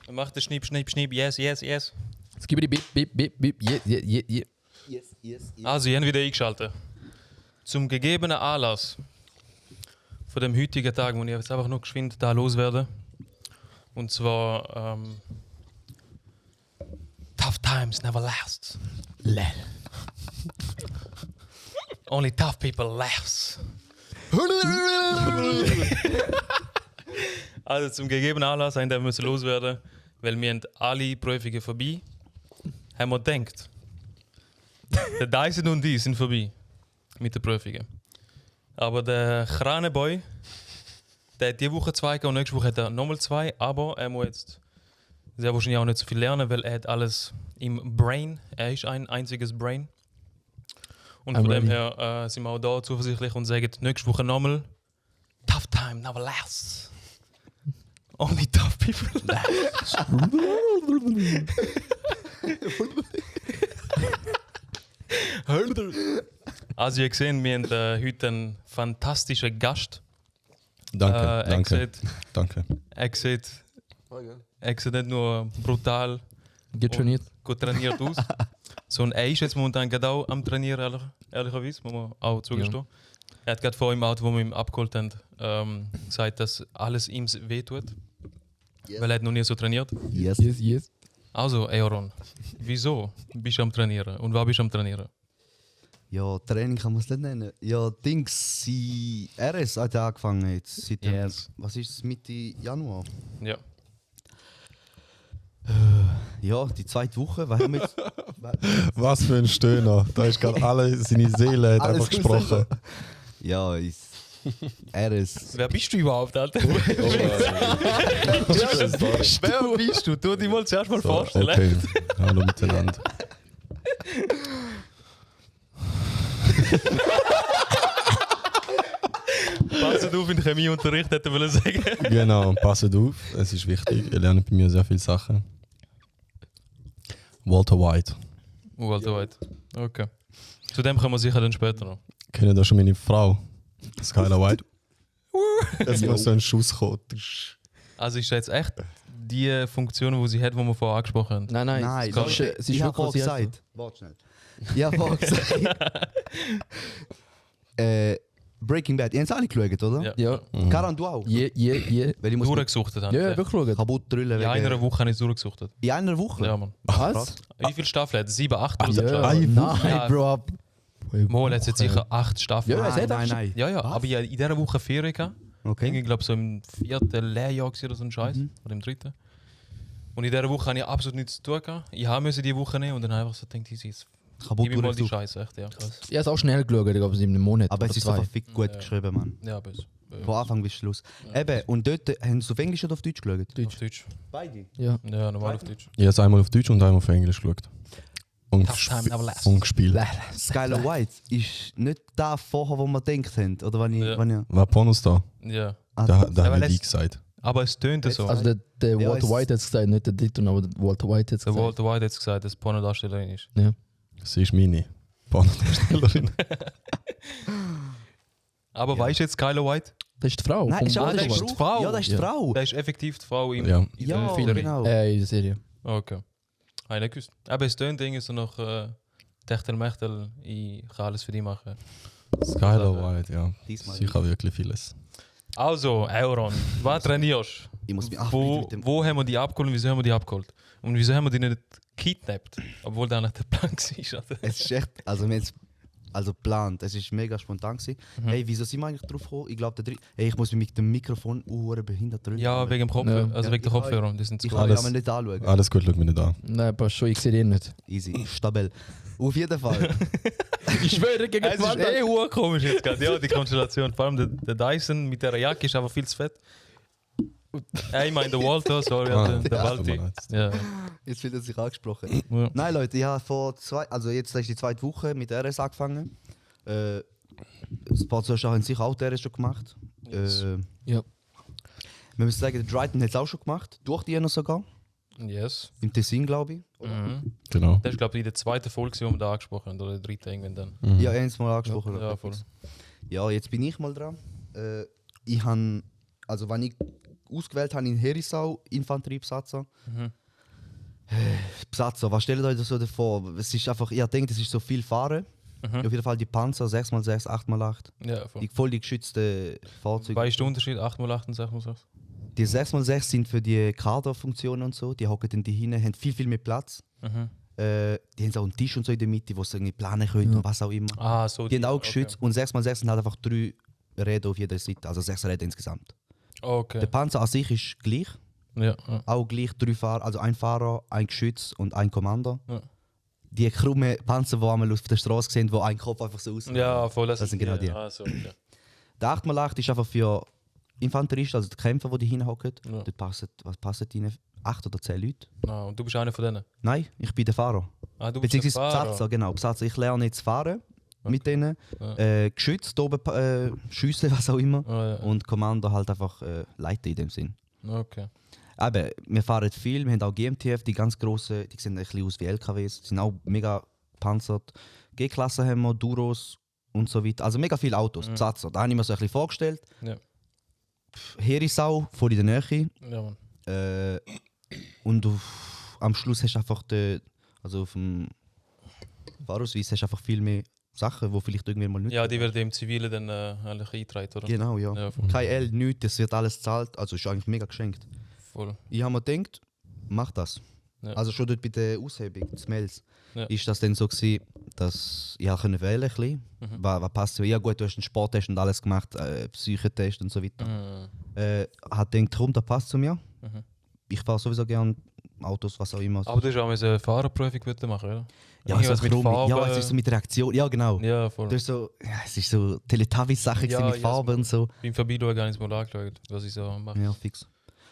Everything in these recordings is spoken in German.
Mach den Schnipp, Schnipp, Schnipp, yes, yes, yes. Skibidi bip, bip, bip, bip, yeah. Yes. Also, ich habe wieder eingeschaltet. Zum gegebenen Anlass von dem heutigen Tag, wo ich jetzt einfach nur geschwind da loswerde. Und zwar Tough times never last. Only tough people laughs. Also zum gegebenen Anlass haben wir müssen loswerden, weil wir alle Prüfungen vorbei haben wir gedacht. Der Dyson und die sind vorbei mit den Prüfungen. Aber der Kranenboy, der hat diese Woche 2 gehabt und nächste Woche hat er nochmal 2, aber er muss jetzt sehr wahrscheinlich auch nicht so viel lernen, weil er hat alles im Brain. Er ist ein einziges Brain. Und von dem her sind wir auch da zuversichtlich und sagen nächste Woche nochmal Tough time never lasts. Only tough people last. Also ihr habt gesehen, wir haben heute einen fantastischen Gast. Danke. Danke. Er sieht nicht nur brutal gut trainiert aus, sondern er ist jetzt momentan gerade auch am Trainieren, ehrlicherweise, muss man auch zugestehen. Ja. Er hat gerade vor im Auto, wo wir ihn abgeholt haben, gesagt, dass alles ihm wehtut, weil er hat noch nie so trainiert. Yes. Also, Aaron, wieso bist du am Trainieren und was bist du am Trainieren? Ja, Training kann man es nicht nennen. Ja, RS hat angefangen jetzt. Seit was ist es, Mitte Januar? Ja. Ja, die zweite Woche. Was haben wir jetzt? Was für ein Stöhner. Da ist gerade seine Seele hat einfach gesprochen. Ja, ist RS. Wer bist du überhaupt, Alter? Wer bist du? Tu dich mal zuerst mal vorstellen. Okay, hallo miteinander. Passet auf in den Chemieunterricht, hätte ich sagen. Genau, passet auf, es ist wichtig. Ihr lernt bei mir sehr viele Sachen. Walter White. Walter White. Okay. Zu dem kommen wir sicher dann später noch. Kennt ihr schon meine Frau? Skylar White? Es muss so ein Schuss kommen. Also ist das jetzt echt die Funktion, die sie hat, die wir vorher angesprochen haben? Nein, es ist ich habe wirklich gesagt. Warte schnell. Ich habe vorher gesagt. Breaking Bad. Ihr habt es alle geschaut, oder? Ja. Karan, du auch? Yeah. Weil ich muss Durchgesuchtet haben. Ja, wirklich geschaut. kaputt drüllen. In einer Woche habe ich es durchgesuchtet. In einer Woche? Ja, Mann. Was? Wie viele Staffeln hat es? 7, 8 oder so? Nein, Bro. Mal hat es jetzt sicher 8 Staffeln. Ja, Nein. Ja, aber ich hatte in dieser Woche Ferien gehabt. Okay. Ich glaube so im 4. Lehrjahr oder so ein Scheiß. Oder im 3. Und in dieser Woche habe ich absolut nichts zu tun gehabt. Ich musste diese Woche nehmen und dann einfach so gedacht, ich Kaputt gib mir mal die durchgesucht. Scheiße, echt, ja. Ich habe es auch schnell geschaut, ich glaube, es ist in einem Monat. Aber oder es ist so 2. verfickt gut geschrieben, Mann. Ja, bis. Von Anfang bis Schluss. Eben, und dort haben sie auf Englisch oder auf Deutsch geschaut? Auf Deutsch. Beide? Ja. Ja, normal auf Deutsch. Ich habe es einmal auf Deutsch und einmal auf Englisch geschaut. Und, Tough time never lasts. und gespielt. Skylar White ist nicht da vorher, wo wir gedacht haben. Oder wann ich. Ja. Wann ich War Pornostar? Ja. Da weil habe es- ich gesagt. Aber es tönte so. Also der Ja, Walter es- White hat es gesagt, nicht der Dito, aber der Walter White hat es Der gesagt. Walter White hat es gesagt, dass Pornodarstellerin ist. Ja. Sie ist meine Pornodarstellerin. Aber weißt du jetzt Skylar White? Das ist die Frau. Nein, vom ist auch Walter das ist White. die Frau. Ja, das ist die Ja. Frau. Der ist effektiv die Frau im Ja. in Ja, der Serie. genau. In der Serie. Okay. Habe ich nicht gewusst. Aber es tönt irgendwie so noch Techtelmechtel, ich kann alles für dich machen. Skylar White, ja. Diesmal. Sie kann wirklich vieles. Also, Aaron, was trainierst Ich muss mich du? absprechen mit dem. Wo haben wir die abgeholt und wieso haben wir die abgeholt? Und wieso haben wir die nicht gekidnappt? Obwohl das nicht der Plan war. Oder? Es ist echt. Also, wir haben es geplant. Es war mega spontan. Hey, wieso sind wir eigentlich drauf gekommen? Ich glaube, hey, ich muss mich mit dem Mikrofon behindert drücken. Ja, wegen dem Kopf, Ja. also wegen der Kopfhörer. Die sind zu Ich groß. kann Alles- aber nicht anschauen. Alles gut, schau mich nicht an. Nein, passt schon, ich sehe den nicht. Easy, stabil. Auf jeden Fall. Ich schwöre gegen Es ist komisch jetzt gerade, ja, die Konstellation. Vor allem der Dyson mit der Jacke ist aber viel zu fett. Ich meine, der Walter, sorry, der tut mir Walti. leid. Ja. Jetzt fühlt er sich angesprochen. Ja. Nein, Leute, ich habe jetzt ist die zweite Woche mit RS angefangen. Ein paar Zuschauer haben sicher auch die RS schon gemacht. Yes. Ja. Man muss sagen, der Dryden hat es auch schon gemacht. Durch die noch sogar. Yes. Im Tessin, glaube ich. Mhm. Genau. Das ist, glaube ich, in der zweiten Folge, die wir da angesprochen haben, oder der dritten irgendwann dann. Mhm. Ja, eins mal angesprochen. Ja, voll. Ja, jetzt bin ich mal dran. Ich habe, also wenn ich ausgewählt habe in Herisau, Infanteriebesatzer. Mhm. Besatzer, was stellt euch das so vor? Es ist einfach, ich denke, es ist so viel Fahren. Mhm. Auf jeden Fall die Panzer 6x6, 8x8. Ja, voll. Die voll die geschützten Fahrzeuge. Weißt du den Unterschied? 8x8 und 6x6? Die 6x6 sind für die Kaderfunktionen und so. Die hocken dann die hinten, haben viel mehr Platz. Mhm. Die haben so einen Tisch und so in der Mitte, wo sie irgendwie planen können und was auch immer. Ah, so. Die haben auch geschützt und 6x6 sind halt einfach 3 Räder auf jeder Seite, also 6 Räder insgesamt. Okay. Der Panzer an sich ist gleich. Ja, ja. Auch gleich 3 Fahrer, also ein Fahrer, ein Geschütz und ein Kommando. Ja. Die krumme Panzer, die wir auf der Straße sehen, wo ein Kopf einfach so aussieht. Ja, voll. Das sind genau die. Ah, so, okay. Der 8x8 ist einfach für Infanteristen, also die Kämpfer, die hinhocken. Ja. Dort passen, was passen rein? 8 oder 10 Leute. Ah, und du bist einer von denen? Nein, ich bin der Fahrer. Ah, du bist der Beziehungsweise Fahrer. Besatzer, genau. Besatzer. Ich lerne jetzt fahren mit denen. Ja. Geschützt, oben schiessen, was auch immer. Ah, ja. Und Kommando halt einfach leiten in dem Sinn. Okay. Aber wir fahren viel, wir haben auch GMTF, die ganz grossen, die sehen ein bisschen aus wie LKWs, die sind auch mega panzert. G-Klasse haben wir, Duros und so weiter. Also mega viele Autos, Besatzer. Da habe ich mir so ein bisschen vorgestellt. Ja. Herisau, voll in der Nähe. Ja, Mann. Und am Schluss hast du einfach also auf dem Fahrausweis hast du einfach viel mehr Sachen, die vielleicht irgendwann mal nicht. Ja, die werden im Zivilen dann eigentlich eingetragen, oder? Genau, ja. Ja, voll. Kein L, nichts, das wird alles gezahlt. Also ist eigentlich mega geschenkt. Voll. Ich habe mir gedacht, mach das. Ja. Also schon dort bei der Aushebung des Mails Ja. ist das dann so gewesen, dass ich auch wählen konnte. Was passt. Ja gut, du hast einen Sporttest und alles gemacht, Psychotest und so weiter. Mhm. Hat gedacht, komm, das passt zu mir. Mhm. Ich fahre sowieso gerne Autos, was auch immer. Aber du hast auch eine Fahrerprüfung machen, oder? ja, Irgendwas so mit krumm, Farbe. ja, es ist so mit Reaktion. Ja, genau. Ja, voll. Das ist so, ja, es ist so Teletubbies-Sache Ja, mit ja, Farbe und so. Beim Vorbeischauen gar nicht mal angeschaut, was ich so mache. Ja, fix.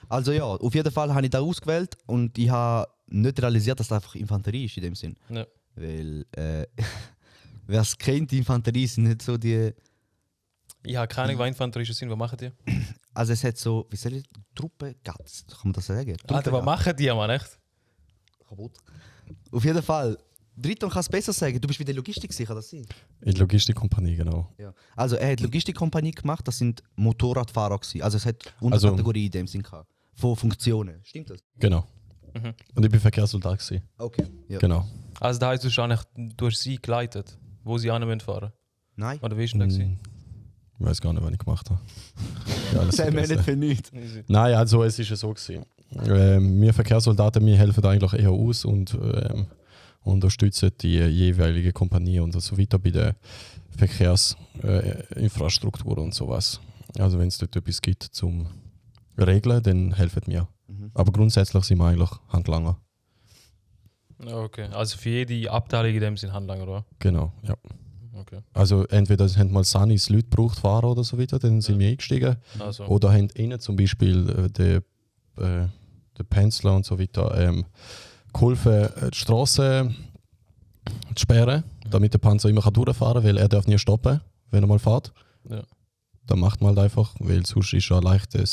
Also ja, auf jeden Fall habe ich da ausgewählt und ich habe nicht realisiert, dass das einfach Infanterie ist in dem Sinn. Ja. Weil, wer es kennt, die Infanterie sind nicht so die. Ich habe keine Ahnung, was Infanteristen sind. Was machen die? Also es hat so, wie soll ich, Truppengats, kann man das sagen? Alter, was machen die, Mann, echt? Kaputt. Auf jeden Fall. Driton kann es besser sagen, du bist bei der Logistik sicher, das sie. In der Logistikkompanie, genau. Ja. Also er hat Logistikkompanie gemacht, das sind Motorradfahrer gewesen. Also es hat Also- Unterkategorien in dem Sinn gehabt. Von Funktionen. Stimmt das? Genau. Mhm. Und ich bin Verkehrssoldat gewesen. Okay. Ja. Genau. Also da heißt du eigentlich, du hast sie geleitet, wo sie fahren müssen. Nein. Oder wie ist denn das? gewesen? Ich weiß gar nicht, was ich gemacht habe. Ja, alles Das haben wir vergessen. nicht für nichts. Nein, also es ist ja so gewesen. Wir Verkehrssoldaten, wir helfen eigentlich eher aus und unterstützen die jeweilige Kompanie und so weiter bei der Verkehrsinfrastruktur und sowas. Also wenn es dort etwas gibt zum Regeln, dann helfen wir. Aber grundsätzlich sind wir eigentlich Handlanger. Okay, also für jede Abteilung in dem Sinn Handlanger, oder? Genau, ja. Okay. Also entweder haben mal Sanis Leute gebraucht, Fahrer oder so weiter, dann sind wir eingestiegen. Also, Oder haben ihnen zum Beispiel der Penzler und so weiter geholfen, die Straße zu sperren, damit der Panzer immer durchfahren kann, weil er darf nie stoppen, wenn er mal fährt. Ja. Dann macht man halt einfach, weil sonst ist ja leichte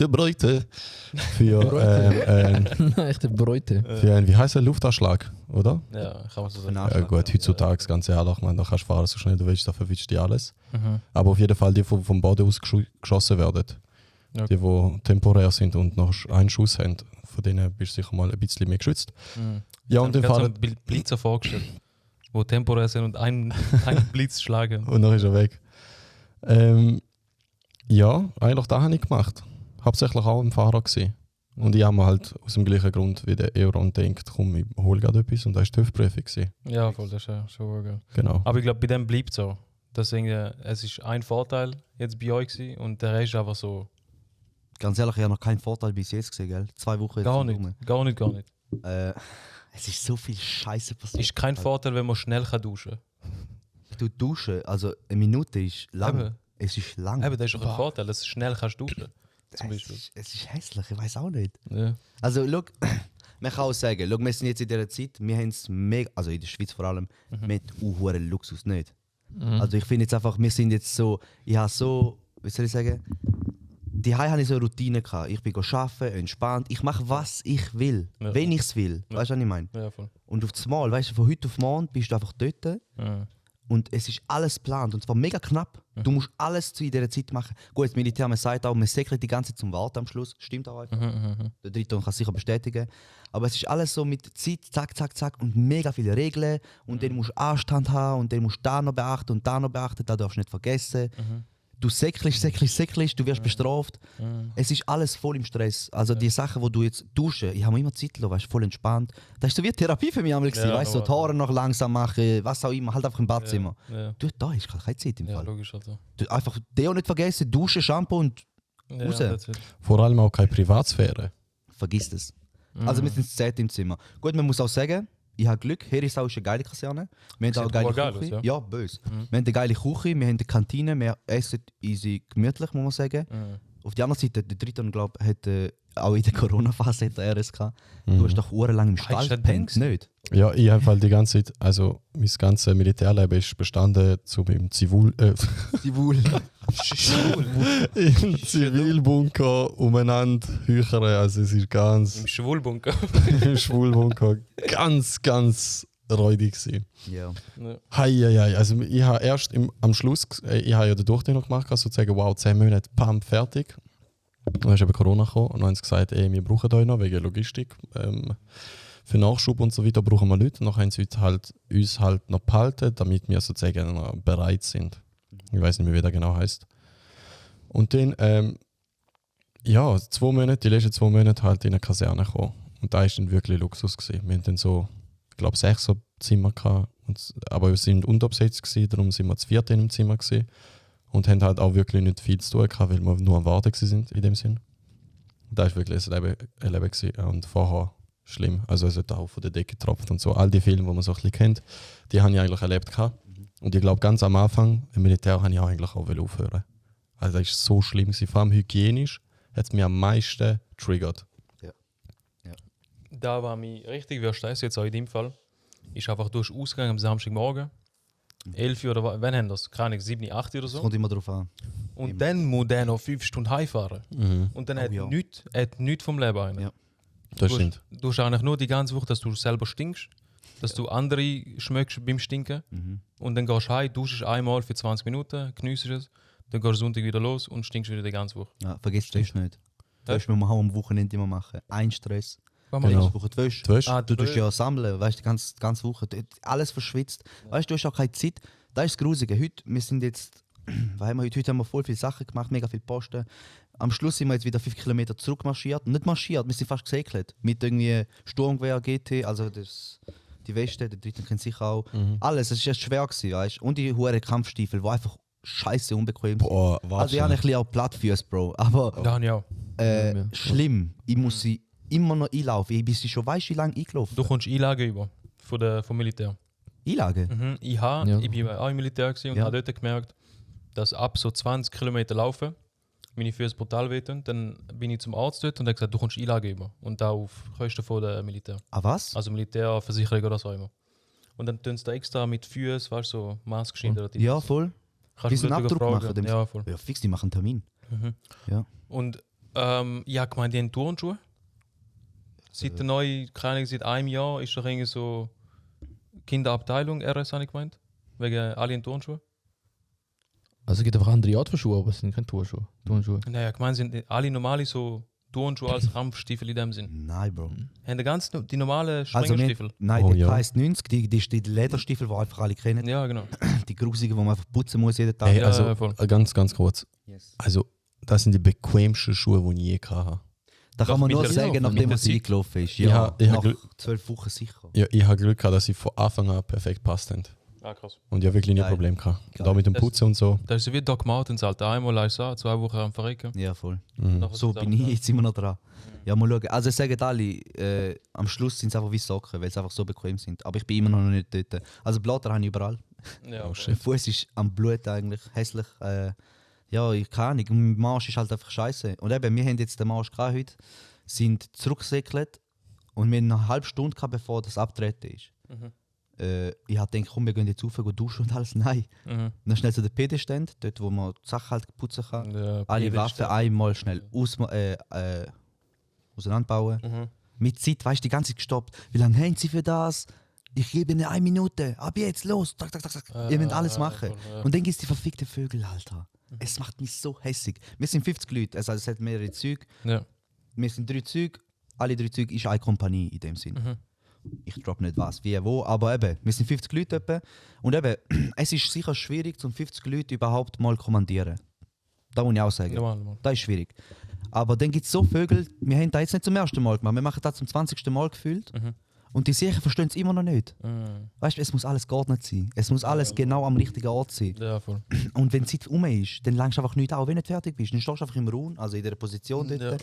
Bräute für, Echte Bräute. für einen, wie heißt der, Luftanschlag, oder? ja, kann man so sagen. Genau. Ja gut, heutzutage, ganz ehrlich, man, da kannst du fahren so schnell du willst, da verwischt die alles. Mhm. Aber auf jeden Fall die, die vom Boden aus geschossen werden. Okay. Die temporär sind und noch einen Schuss haben, von denen bist du sicher mal ein bisschen mehr geschützt. Mhm. Ja, und dann ich habe fahren. so einen Blitzer vorgestellt, wo temporär sind und einen Blitz schlagen. Und dann ist er weg. Ja, eigentlich das habe ich gemacht. Hauptsächlich auch im Fahrer gesehen. Und ich habe mir halt aus dem gleichen Grund wie der Euron denkt, komm, ich hole gerade etwas und da war die TÜV-Prüfung gewesen. Ja, voll, das ist ja schon geil. Genau. Aber ich glaube, bei dem bleibt so. Deswegen, es ist ein Vorteil jetzt bei euch gewesen und der Rest ist einfach so. Ganz ehrlich, ich habe noch keinen Vorteil bis jetzt gesehen, gell? 2 Wochen jetzt Gar noch nicht, rum. gar nicht, gar nicht. Es ist so viel Scheiße passiert. Ist kein Vorteil, wenn man schnell duschen Du duschen, also eine Minute ist lang. Eben. Es ist lang. kann. Eben, das ist doch ein Vorteil, dass du schnell kannst duschen. Zum es, Beispiel. es ist hässlich, ich weiß auch nicht. Ja. Also, schau, man kann auch sagen, schau, wir sind jetzt in dieser Zeit, wir haben es mega, also in der Schweiz vor allem, mit hohen Luxus nicht. Also ich finde jetzt einfach, wir sind jetzt so, ich habe so, wie soll ich sagen, die hatte ich so eine Routine gehabt. Ich bin arbeiten, entspannt, ich mache was ich will, Ja. wenn ich es will. Weißt du, was ich meine? Ja, voll. Und auf das Mal, weißt du, von heute auf morgen bist du einfach dort Ja. und es ist alles geplant und zwar mega knapp. Du musst alles in dieser Zeit machen. Gut, das Militär, man sagt auch, man säckelt die ganze Zeit zum Warten am Schluss. Stimmt auch einfach. Der Dritte kann es sicher bestätigen. Aber es ist alles so mit Zeit, zack, zack, zack und mega viele Regeln und dann musst du Anstand haben und dann musst du da noch beachten und da noch beachten, das darfst du nicht vergessen. Du säckelst, du wirst bestraft. Es ist alles voll im Stress. Also die Sachen, wo du jetzt duschen, ich habe mir immer Zeit gelassen, weißt, voll entspannt. Das ist so wie Therapie für mich einmal gewesen, Ja, weißt du, so die Haare noch langsam machen, was auch immer, halt einfach im Badzimmer. Ja, Du, da ist keine Zeit im ja, Fall. logisch. Also. Du, einfach Deo nicht vergessen, duschen, Shampoo und Ja, Raus. that's it. Vor allem auch keine Privatsphäre. vergiss das. Also wir sind zu 10 im Zimmer. Gut, man muss auch sagen, ich habe Glück, Herisau ist eine geile Kaserne. Wir haben auch eine Sieht geile urgeil Küche. aus, Ja, böse. Wir haben eine geile Küche, wir haben eine Kantine, wir essen easy gemütlich, muss man sagen. Auf der anderen Seite, der Dritte, glaube ich, hat auch in der Corona-Phase hat er RS gehabt. Du hast doch uhrenlang im Stall ist das gepennt, Ding? nicht? Ja, ich habe halt die ganze Zeit, also mein ganzes Militärleben ist bestanden zu meinem Die wohl. im Zivilbunker umeinander hüchern. Also es ist ganz Im Schwulbunker. im Schwulbunker ganz räudig gewesen. Ja. Ja. Heieiei, also ich habe erst am Schluss, ich habe ja den Durchgang noch gemacht, sozusagen, wow, 10 Monate, pam, fertig. Dann ist eben Corona gekommen und dann haben sie gesagt, wir brauchen euch noch wegen Logistik. Für Nachschub und so weiter brauchen wir Leute. Und dann haben sie uns halt noch behalten, damit wir sozusagen noch bereit sind. Ich weiß nicht mehr, wie das genau heißt. Und dann, ja, 2 Monate, die letzten 2 Monate halt in eine Kaserne gekommen. Und da war dann wirklich Luxus gewesen. Wir hatten dann so, ich glaube, 6 Zimmer gehabt. Aber wir sind unterbesetzt gewesen, darum sind wir zu 4 in einem Zimmer gewesen. Und haben halt auch wirklich nicht viel zu tun gehabt, weil wir nur am Warten sind in dem Sinn. Und das war wirklich ein Leben gewesen. Und vorher schlimm. Also es hat auch von der Decke getropft und so. All die Filme, die man so ein bisschen kennt, die habe ich eigentlich erlebt gehabt. Und ich glaube, ganz am Anfang im Militär habe ich auch eigentlich auch aufhören. Also das war so schlimm gewesen. Vor allem hygienisch hat es mich am meisten triggert. Da war mich richtig, wie das jetzt auch in dem Fall, ist einfach durch Ausgang am Samstagmorgen. 11 Uhr oder wann haben das? Keine Ahnung, 7, 8 oder Das so. kommt immer drauf an. Und dann muss der noch 5 Stunden heimfahren. Und dann Oh, hat ja. nichts vom Leben einen. Ja. Das stimmt. Du hast eigentlich nur die ganze Woche, dass du selber stinkst, dass du andere schmeckst beim Stinken. Und dann gehst du heim, duschst einmal für 20 Minuten, geniessest es, dann gehst du Sonntag wieder los und stinkst wieder die ganze Woche. Ja, vergiss das nicht. Das müssen wir auch am Wochenende immer machen. Ein Stress. Was Genau. machst Nächste Woche die Wäsche. Die Wäsche? Du tust ja sammeln, weißt du, die ganze Woche. Alles verschwitzt. Weißt du, du hast auch keine Zeit. Das ist das Grusige. Heute, wir sind jetzt, was haben wir heute? Heute haben wir voll viele Sachen gemacht, mega viele Posten. Am Schluss sind wir jetzt wieder 5 Kilometer zurückmarschiert. Nicht marschiert, wir sind fast gesegelt. Mit irgendwie Sturmgewehr, GT, also die Weste, der Dritte kennt sicher auch. Alles, es war echt schwer gewesen, weißt du. Und die hohen Kampfstiefel, die einfach scheiße unbequem sind. Boah, Also ich habe ein bisschen auch Plattfüße, Bro. Aber du? Da habe ich auch. Ja. schlimm. Ich muss sie immer noch einlaufen. Ich bin sie schon weißt wie lange eingelaufen. Du kommst Einlagen über vom Militär. Einlagen? Ich bin auch im Militär gewesen und Ja. habe dort gemerkt, dass ab so 20 Kilometer laufen meine Füße brutal wehtun. Dann bin ich zum Arzt dort und er hat gesagt, du kommst Einlagen über. Und da auf Kosten von der Militär. Ah, was? Also Militärversicherung oder so immer. Und dann tun sie da extra mit Füßen, weißt du, so maßgeschneidert. Ja, voll. Kannst Diesen du Abdruck fragen. machen, dem- Ja, voll. Ja, fix, die machen einen Termin. Ja. Und ja, ich meine, die haben Turnschuhe. Seit der neuen, keine Ahnung, seit einem Jahr ist doch irgendwie so Kinderabteilung, RS habe ich gemeint. Wegen alle in Turnschuhe. Also es gibt einfach andere Art von Schuhe, aber es sind keine Turnschuhe. Naja, ich meine, sind alle normale so Turnschuhe als Rampfstiefel in dem Sinn. Nein, Bro. Haben die normalen Also, Sprengerstiefel. nein, Oh, die ja. KS90, die Lederstiefel, die einfach alle kennen. Ja, genau. Die grusigen, die man einfach putzen muss jeden Tag. Hey, Ja, also ja, voll. ganz kurz. Yes. Also, das sind die bequemsten Schuhe, die ich je hatte. Da kann Doch, man mit nur der- sagen, mit nachdem der man sie Zeit. eingelaufen ist. Ich Ja, ha- ich ha nach Glück- 12 Wochen sicher. Ja, ich habe Glück gehabt, dass sie von Anfang an perfekt gepasst haben. Ah, krass. Und ich habe wirklich nie Geil. Probleme gehabt. Geil. Und auch mit dem Das- Putzen und so. Das ist so wie Doc Martens, Alter. Einmal leist an, 2 Wochen am Verrecken. Ja, voll. Nachher So sind sie bin ich einfach jetzt immer noch dran. Ja, mal schauen. Also sagen alle, am Schluss sind es einfach wie Socken, weil sie einfach so bequem sind. Aber ich bin immer noch nicht dort. Also Blatter habe ich überall. da. Ja, Oh, voll. Der Fuß ist am Blut eigentlich, hässlich. Ja, ich kann nicht. Und der Marsch ist halt einfach scheiße. Und eben, wir haben jetzt den Marsch gehabt heute, sind zurückgesäckelt und wir haben noch eine halbe Stunde gehabt, bevor das Abtreten ist. Ich habe gedacht, komm, wir gehen jetzt rauf, gehen duschen und alles. Nein. Dann schnell zu den PD-Stand, dort wo man die Sachen halt putzen kann. Der Alle PD Waffen steht. einmal schnell auseinanderbauen. Mhm. Mit Zeit, weißt du, die ganze Zeit gestoppt. Wie lange haben sie für das? ich gebe Ihnen 1 Minute, ab jetzt, los, tak, tak, tak, tak. Ihr müsst alles machen. Voll, ja. Und dann gibt es die verfickten Vögel, Alter. Es macht mich so hässig. Wir sind 50 Leute, also es hat mehrere Züge. Ja. Wir sind 3 Züge, alle 3 Züge ist eine Kompanie in dem Sinn. Ich drop nicht was, wie, wo, aber eben, wir sind 50 Leute etwa. Und eben, es ist sicher schwierig, zum 50 Leute überhaupt mal kommandieren. Da muss ich auch sagen. Normal. Das ist schwierig. Aber dann gibt es so Vögel, wir haben das jetzt nicht zum ersten Mal gemacht, wir machen das zum 20. Mal gefühlt. Und die Sicher verstehen es immer noch nicht. Weißt du, es muss alles geordnet sein. Es muss alles genau am richtigen Ort sein. Ja, voll. Und wenn die Zeit um ist, dann langst du einfach nicht an, wenn du nicht fertig bist. Dann stehst du einfach im Raum, also in der Position dort, Ja,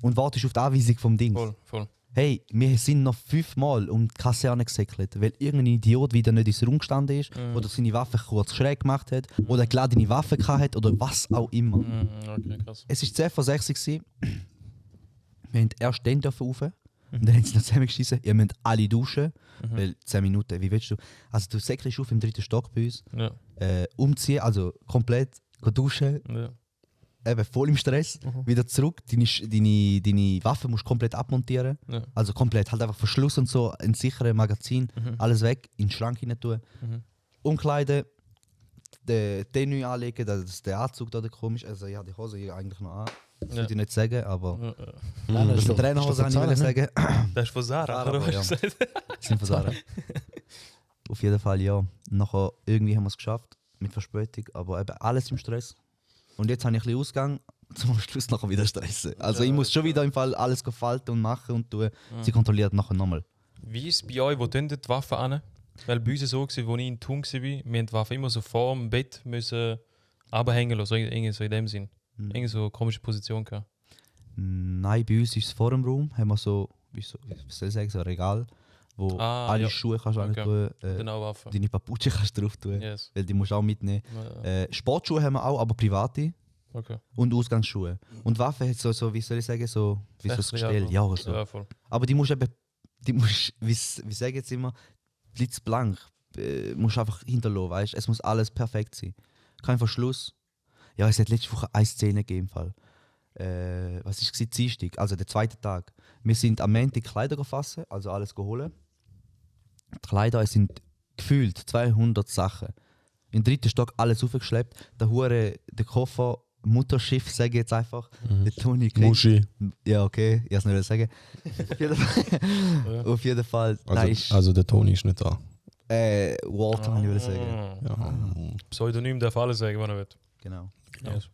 und wartest auf die Anweisung vom Ding. voll. Hey, wir sind noch 5 Mal um die Kaserne gesäckelt, weil irgendein Idiot wieder nicht ins Raum gestanden ist oder seine Waffe kurz schräg gemacht hat oder geladene Waffe hatte oder was auch immer. Okay, krass. Es war 10 vor 6 gewesen. Wir haben erst den rauf. Und dann haben sie noch zusammengeschissen, ihr müsst alle duschen, weil 10 Minuten, wie willst du? Also du säckelst auf im 3. Stock bei uns, Ja. umziehen, also komplett duschen, Ja. eben voll im Stress, wieder zurück, deine Waffe musst du komplett abmontieren, Ja. also komplett, halt einfach Verschluss und so, ein sicheres Magazin, alles weg, in den Schrank rein tun, umkleiden, den Tenue anlegen, dass der Anzug da komisch, also ich habe die Hose hier eigentlich noch an, das würde ich nicht sagen, aber Nein, das ist eine Trainerhose, ist doch ich sagen. Das ist von Sarah, Sarah, oder was ja. hast du gesagt? Das sind von Sarah. Auf jeden Fall, ja. Nachher irgendwie haben wir es geschafft, mit Verspätung, aber eben alles im Stress. Und jetzt habe ich ein bisschen Ausgang, zum Schluss nachher wieder stressen. Also ich muss schon wieder im Fall alles falten und machen und tun. Sie kontrolliert nachher nochmal. Wie ist es bei euch, wo tun die Waffen an? Weil bei uns so war, wo ich in Thun war, wir haben die Waffen immer so vor dem Bett müssen abhängen lassen, irgendwie so in dem Sinn. Irgendwie so eine komische Position gehabt. Nein, bei uns ist es vor dem Raum, haben wir so, wie soll ich sagen, so ein Regal, wo alle ja. Schuhe kannst du Okay. tun, Genau, Waffen. deine Paputsche kannst du drauf tun, Yes. weil die musst du auch mitnehmen. Ja. Sportschuhe haben wir auch, aber private. Okay. Und Ausgangsschuhe. Und Waffen hat so, wie soll ich sagen, so wie so das Fächle, Gestell. Ja, so. Ja, voll. Aber die musst eben, wie sagen jetzt immer, blitzblank, musst du einfach hinterlassen, weißt? Es muss alles perfekt sein. Kein Verschluss. Ja, es hat letzte Woche eine Szene gegeben im Fall. Was war es? Dienstag, also der 2. Tag. Wir sind am Montag Kleider fassen, also alles holen. Die Kleider, es sind gefühlt 200 Sachen. Im 3. Stock alles aufgeschleppt. Der Koffer, Mutterschiff, sage ich jetzt einfach. Der Toni kennt- Muschi. Ja, okay, ich kann es nicht sagen. Auf jeden Fall, da ist Also der Toni ist nicht da. Walter, kann ich sagen. Ja. Pseudonym darf alles sagen, was er will. Genau. Yes.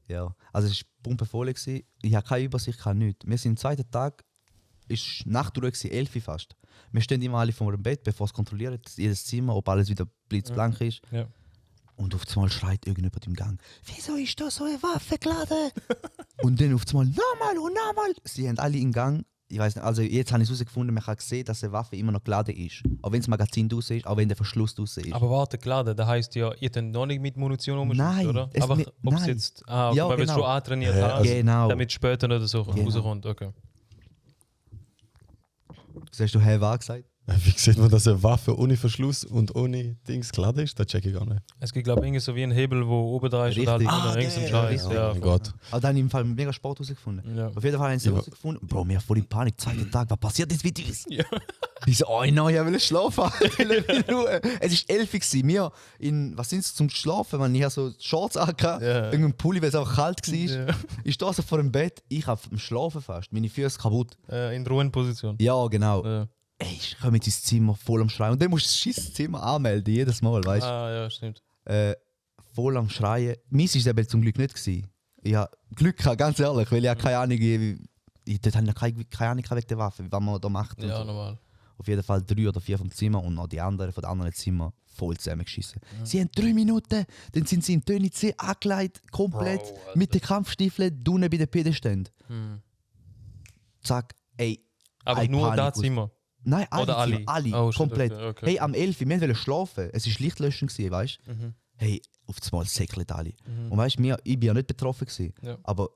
Ja. Also es war pumpenvoll. gewesen. Ich habe keine Übersicht, keine nichts. Wir sind am 2. Tag, ist Nacht durch, 11 Uhr fast. Wir stehen immer alle vor dem Bett, bevor es kontrolliert, jedes Zimmer, ob alles wieder blitzblank ist. Ja. Und auf einmal schreit irgendjemand im Gang: Wieso ist da so eine Waffe geladen? Und dann auf einmal nochmal und nochmal. Sie haben alle in Gang. Ich weiß nicht, also jetzt habe ich es herausgefunden, man kann sehen, dass eine Waffe immer noch geladen ist. Auch wenn das Magazin draußen ist, auch wenn der Verschluss draußen ist. Aber warte, geladen, das heisst ja, ihr habt noch nicht mit Munition umschießen, Nein, oder? es Aber mi- ob es nein. jetzt, okay, Ja, weil wir es genau. schon antrainiert Ja, haben, genau. damit später nicht so Genau. rauskommt. Okay. Sagst du, hey, was gesagt? Wie sieht man, dass eine Waffe ohne Verschluss und ohne Dings geladen ist? Das check ich gar nicht. Es gibt, glaube ich, irgendwie so wie ein Hebel, wo oben da ist Richtig. oder Ah, irgend so ein der, Scheiß. richtig. Ja, Oh mein voll. Gott. Aber dann haben wir im Fall mega Sport herausgefunden. Ja. Auf jeden Fall haben sie Ja. herausgefunden. Bro, wir voll in Panik. 2. Tag, was passiert jetzt mit uns? Ja. Ich so, oh nein, ich will schlafen. Es war 11 Uhr. Wir was sind es zum Schlafen? Man, ich habe so Shorts angehabt, Ja. irgendein Pulli, weil es auch kalt war. Ja. Ich stehe so vor dem Bett, ich habe am Schlafen fast, meine Füße kaputt. In Ruhenposition. Ja, genau. Ja. Ey, ich komme jetzt ins Zimmer voll am Schreien. Und dann musst du das scheiß Zimmer anmelden, jedes Mal, weißt du? Ah, ja, stimmt. Voll am Schreien. Meins war es eben zum Glück nicht. Gewesen. Ich habe Glück gehabt, ganz ehrlich, weil ich habe keine Ahnung, dort habe ich keine Ahnung wegen der Waffe, was man da macht. und Ja, so. normal. Auf jeden Fall 3 oder 4 vom Zimmer und noch die anderen von den anderen Zimmern voll zusammengeschissen. Sie haben 3 Minuten, dann sind sie in Töne C angelegt, komplett, Bro, Alter. mit den Kampfstiefeln, unten bei den Pedeständen. Zack, ey. Aber ein nur Panik da aus- Zimmer. Nein, alle, Oder alle? Zimmer, alle, Oh, shit, komplett. okay, Hey, am 11 Uhr, wir wollten schlafen, es war Lichtlöschen, weißt du? Mhm. Hey, auf das Mal säckelt alle. Und weißt du, ich bin ja nicht betroffen gewesen, Ja. aber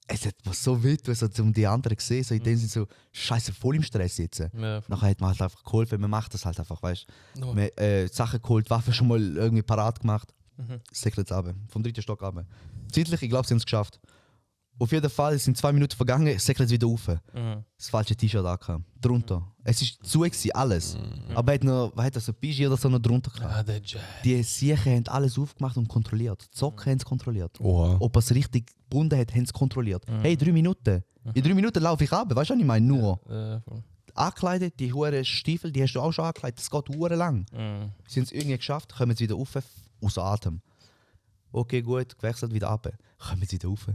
es hat mir so weh getan, so um die anderen gesehen, so in dem Sinne so, scheiße, voll im Stress jetzt. Ja. Nachher hat man halt einfach geholfen, man macht das halt einfach, weißt du. No. Man Sachen geholt, Waffen schon mal irgendwie parat gemacht. Mhm. Säckelt runter, vom 3. Stock runter. Zeitlich, ich glaube, sie haben es geschafft. Auf jeden Fall, es sind 2 Minuten vergangen, säckelt es wieder rauf. Mhm. Das falsche T-Shirt angehabt. Drunter. Es ist zu gewesen, alles. Aber er hat noch, was hat das, so Bigi oder so noch drunter gehabt. Ah, der Jay. Die Siechen haben alles aufgemacht und kontrolliert. Die Socken haben es kontrolliert. Oha. Ob er es richtig gebunden hat, haben sie kontrolliert. Hey, 3 Minuten. In 3 Minuten laufe ich ab. Weißt du, was ich meine? Nur. Voll. Angekleidet, die hohen Stiefel, die hast du auch schon angekleidet. Das geht hure lang. Sie haben es irgendwie geschafft, kommen sie wieder rauf, außer Atem. Okay, gut, gewechselt, wieder ab. Kommen sie wieder rauf.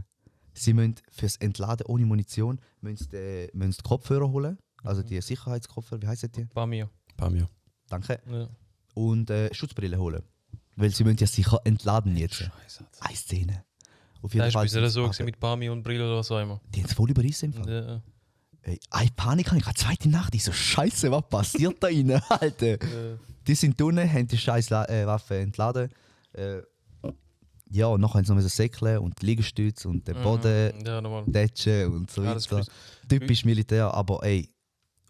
Sie müssen fürs Entladen ohne Munition müssen die Kopfhörer holen. Also die Sicherheitskopfhörer, wie heissen die? Pamio. Pamio. Danke. Ja. Und Schutzbrille holen. Weil sie müssen ja sicher entladen jetzt. Scheiße. Eine Szene. Auf Das jeden ist Fall. bisher so aber gewesen mit Pamio und Brille oder was auch immer. Die haben es voll überrissen im Fall. Ja. Ey, eine Panik hatte ich gerade zweite Nacht. Ich so, Scheiße, was passiert da innen, Alter? Die sind drinnen, haben die scheiß Waffe entladen. Ja, und nachher haben sie noch säckeln und die Liegestütze und den Boden Ja, normal. tätschen und so Alles weiter. Typisch Militär, aber ey,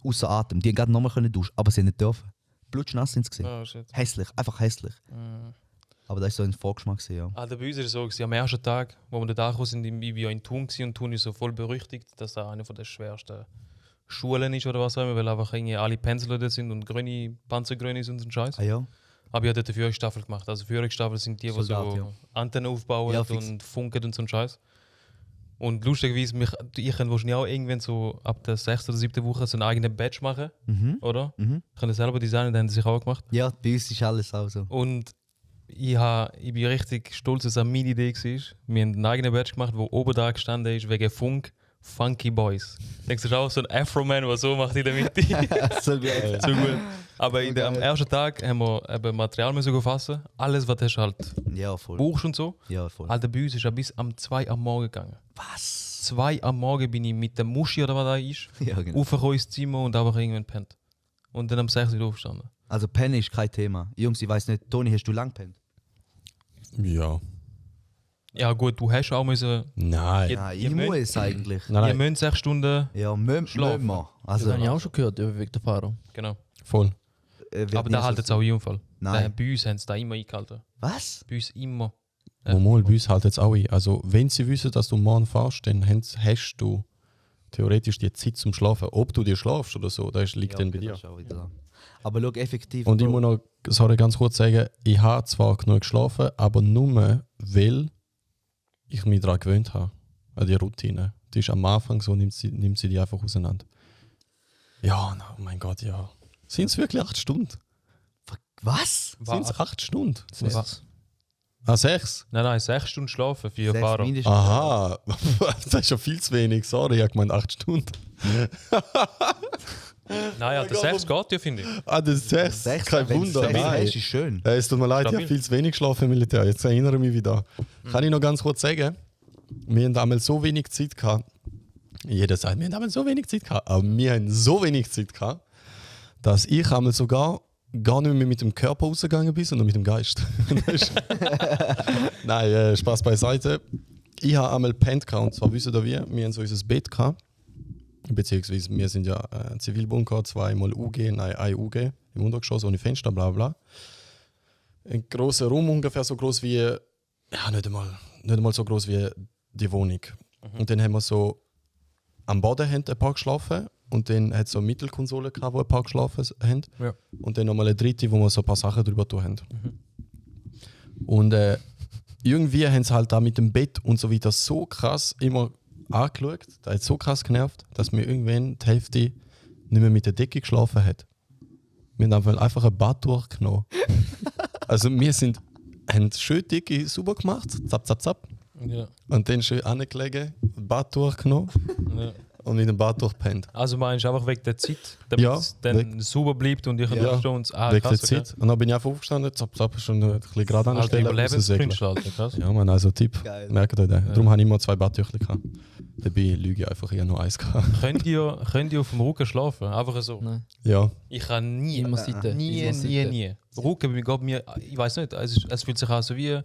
außer Atem. Die haben gerade nochmal duschen, aber sie haben nicht dürfen. Blutschnass sind sie gesehen. Oh, shit. Hässlich, einfach hässlich. Aber das war so ein Vorgeschmack, gewesen, ja. Ah, der bei uns ist es so gewesen, am ersten Tag, wo wir da angekommen sind, ich war ja in Thun gewesen, und Thun ist so voll berüchtigt, dass da eine der schwersten Schulen ist oder was auch immer, weil einfach irgendwie alle Pensler dort sind und grüne, Panzergrüne sind und so ein Scheiß. Ah ja? Aber ich habe dort eine Führungsstaffel gemacht. Also Führungsstaffel sind die, die Soldat, so ja. Antennen aufbauen Ja, fix. und funken und so ein Scheiß. Und lustigerweise, ich kann wahrscheinlich auch irgendwann so ab der 6. oder 7. Woche so einen eigenen Badge machen, oder? Ich kann das selber designen, den haben sie sich auch gemacht. Ja, bei uns ist alles auch so. Und ich bin richtig stolz, dass es meine Idee war. Wir haben einen eigenen Badge gemacht, wo oben da gestanden ist, wegen Funk, Funky Boys. Denkst du auch so ein Afro-Man, der so macht in der Mitte? So gut. So gut. Aber am ersten Tag haben wir eben Material müssen fassen. Alles, was du hast, halt Ja, voll. buchst und so. Ja, voll. Alter, bei uns ist er bis am 2 am Morgen gegangen. Was? 2 am Morgen bin ich mit der Muschi oder was da ist, Ja, genau. raufgekommen ins Zimmer und einfach irgendwann pennt. Und dann am 6 wieder aufgestanden. Also Pennen ist kein Thema. Jungs, ich weiß nicht, Toni, hast du lang pennt? Ja. Ja gut, du hast auch müssen... Nein. Ja. Nein, ihr ich müsst- muss eigentlich. Nein, Ihr nein. müsst 6 Stunden... Ja, Schlafen. wir. Das Also, habe ich auch schon gehört, über wegen der Fahrer. Genau. Voll. wird Aber nie da so- haltet es auch in Fall. Nein. Bei uns haben sie da immer eingehalten. Was? Bei uns immer. Mal bei uns halt jetzt auch ein. Also, wenn sie wissen, dass du morgen fährst, dann hast du theoretisch die Zeit zum Schlafen. Ob du dir schlafst oder so, das liegt dann bei okay, dir. das ist auch wieder da. Aber schau, effektiv. Und ich Bro, muss noch, sorry, ganz kurz sagen, ich habe zwar genug geschlafen, aber nur, weil ich mich daran gewöhnt habe, an die Routine. Die ist am Anfang so, nimmt sie die einfach auseinander. Ja, oh mein Gott, ja. Sind es wirklich 8 Stunden? Was? Sind es 8 Stunden? Was? Ah, 6? Nein, 6 Stunden schlafen für 4 6 Fahrer. mindestens. Aha, das ist ja viel zu wenig. Sorry, ich habe gemeint 8 Stunden. Nein, Alter, 6 geht ja, finde ich. Ah, das ist 6. 6, Kein Wunder. Nein. ist schön. Es tut mir leid, ich Stabil. habe viel zu wenig geschlafen im Militär. Jetzt erinnere ich mich wieder. Kann ich noch ganz kurz sagen, wir haben damals so wenig Zeit gehabt. Jeder sagt, wir haben damals so wenig Zeit gehabt. Aber wir haben so wenig Zeit gehabt, dass ich einmal sogar gar nicht mehr mit dem Körper rausgegangen bin, sondern mit dem Geist. Nein, Spaß beiseite. Ich habe einmal gepennt gehabt, und zwar wissen ihr wie, wir haben so unser Bett gehabt. Beziehungsweise wir sind ja Zivilbunker, 2x UG, nein, ein UG im Untergeschoss ohne Fenster, bla bla. Ein grosser Raum, ungefähr so groß wie, ja, nicht einmal so groß wie die Wohnung. Und dann haben wir so am Boden haben ein paar geschlafen und dann hat es so eine Mittelkonsole gehabt, wo ein paar geschlafen haben. Ja. Und dann nochmal eine dritte, wo wir so ein paar Sachen drüber tun haben. Und irgendwie haben sie halt da mit dem Bett und so weiter so krass immer angeschaut, das hat so krass genervt, dass wir irgendwann die Hälfte nicht mehr mit der Decke geschlafen hat. Wir haben einfach ein Bad durchgenommen. Also wir haben schön die Decke sauber gemacht, zap, zap, zap. Ja. Und dann schön angelegen, Bad durchgenommen Ja. und mit dem Bad durchgepennt. Also meinst du einfach wegen der Zeit, damit Ja, es dann sauber bleibt und ich kann Ja, aufstehen und Wegen der Zeit. Und dann bin ich einfach aufgestanden, zap, zap, schon ein bisschen gerade an der Alter, Stelle raussäckeln. Überlebenskünstler, Alter, krass. Ja, man, also Tipp. Geil. Merkt euch das. Darum habe ich immer 2 Badtücher gehabt. Dabei lüge ich einfach, ich habe nur 1 gehabt. Könnt ihr auf dem Rücken schlafen? Einfach so. Nein. Ja. Ich kann nie. Immer Seite. Nie, Immer nie, Seite. nie. Rücken geht mir, ich weiß nicht, es fühlt sich an so wie,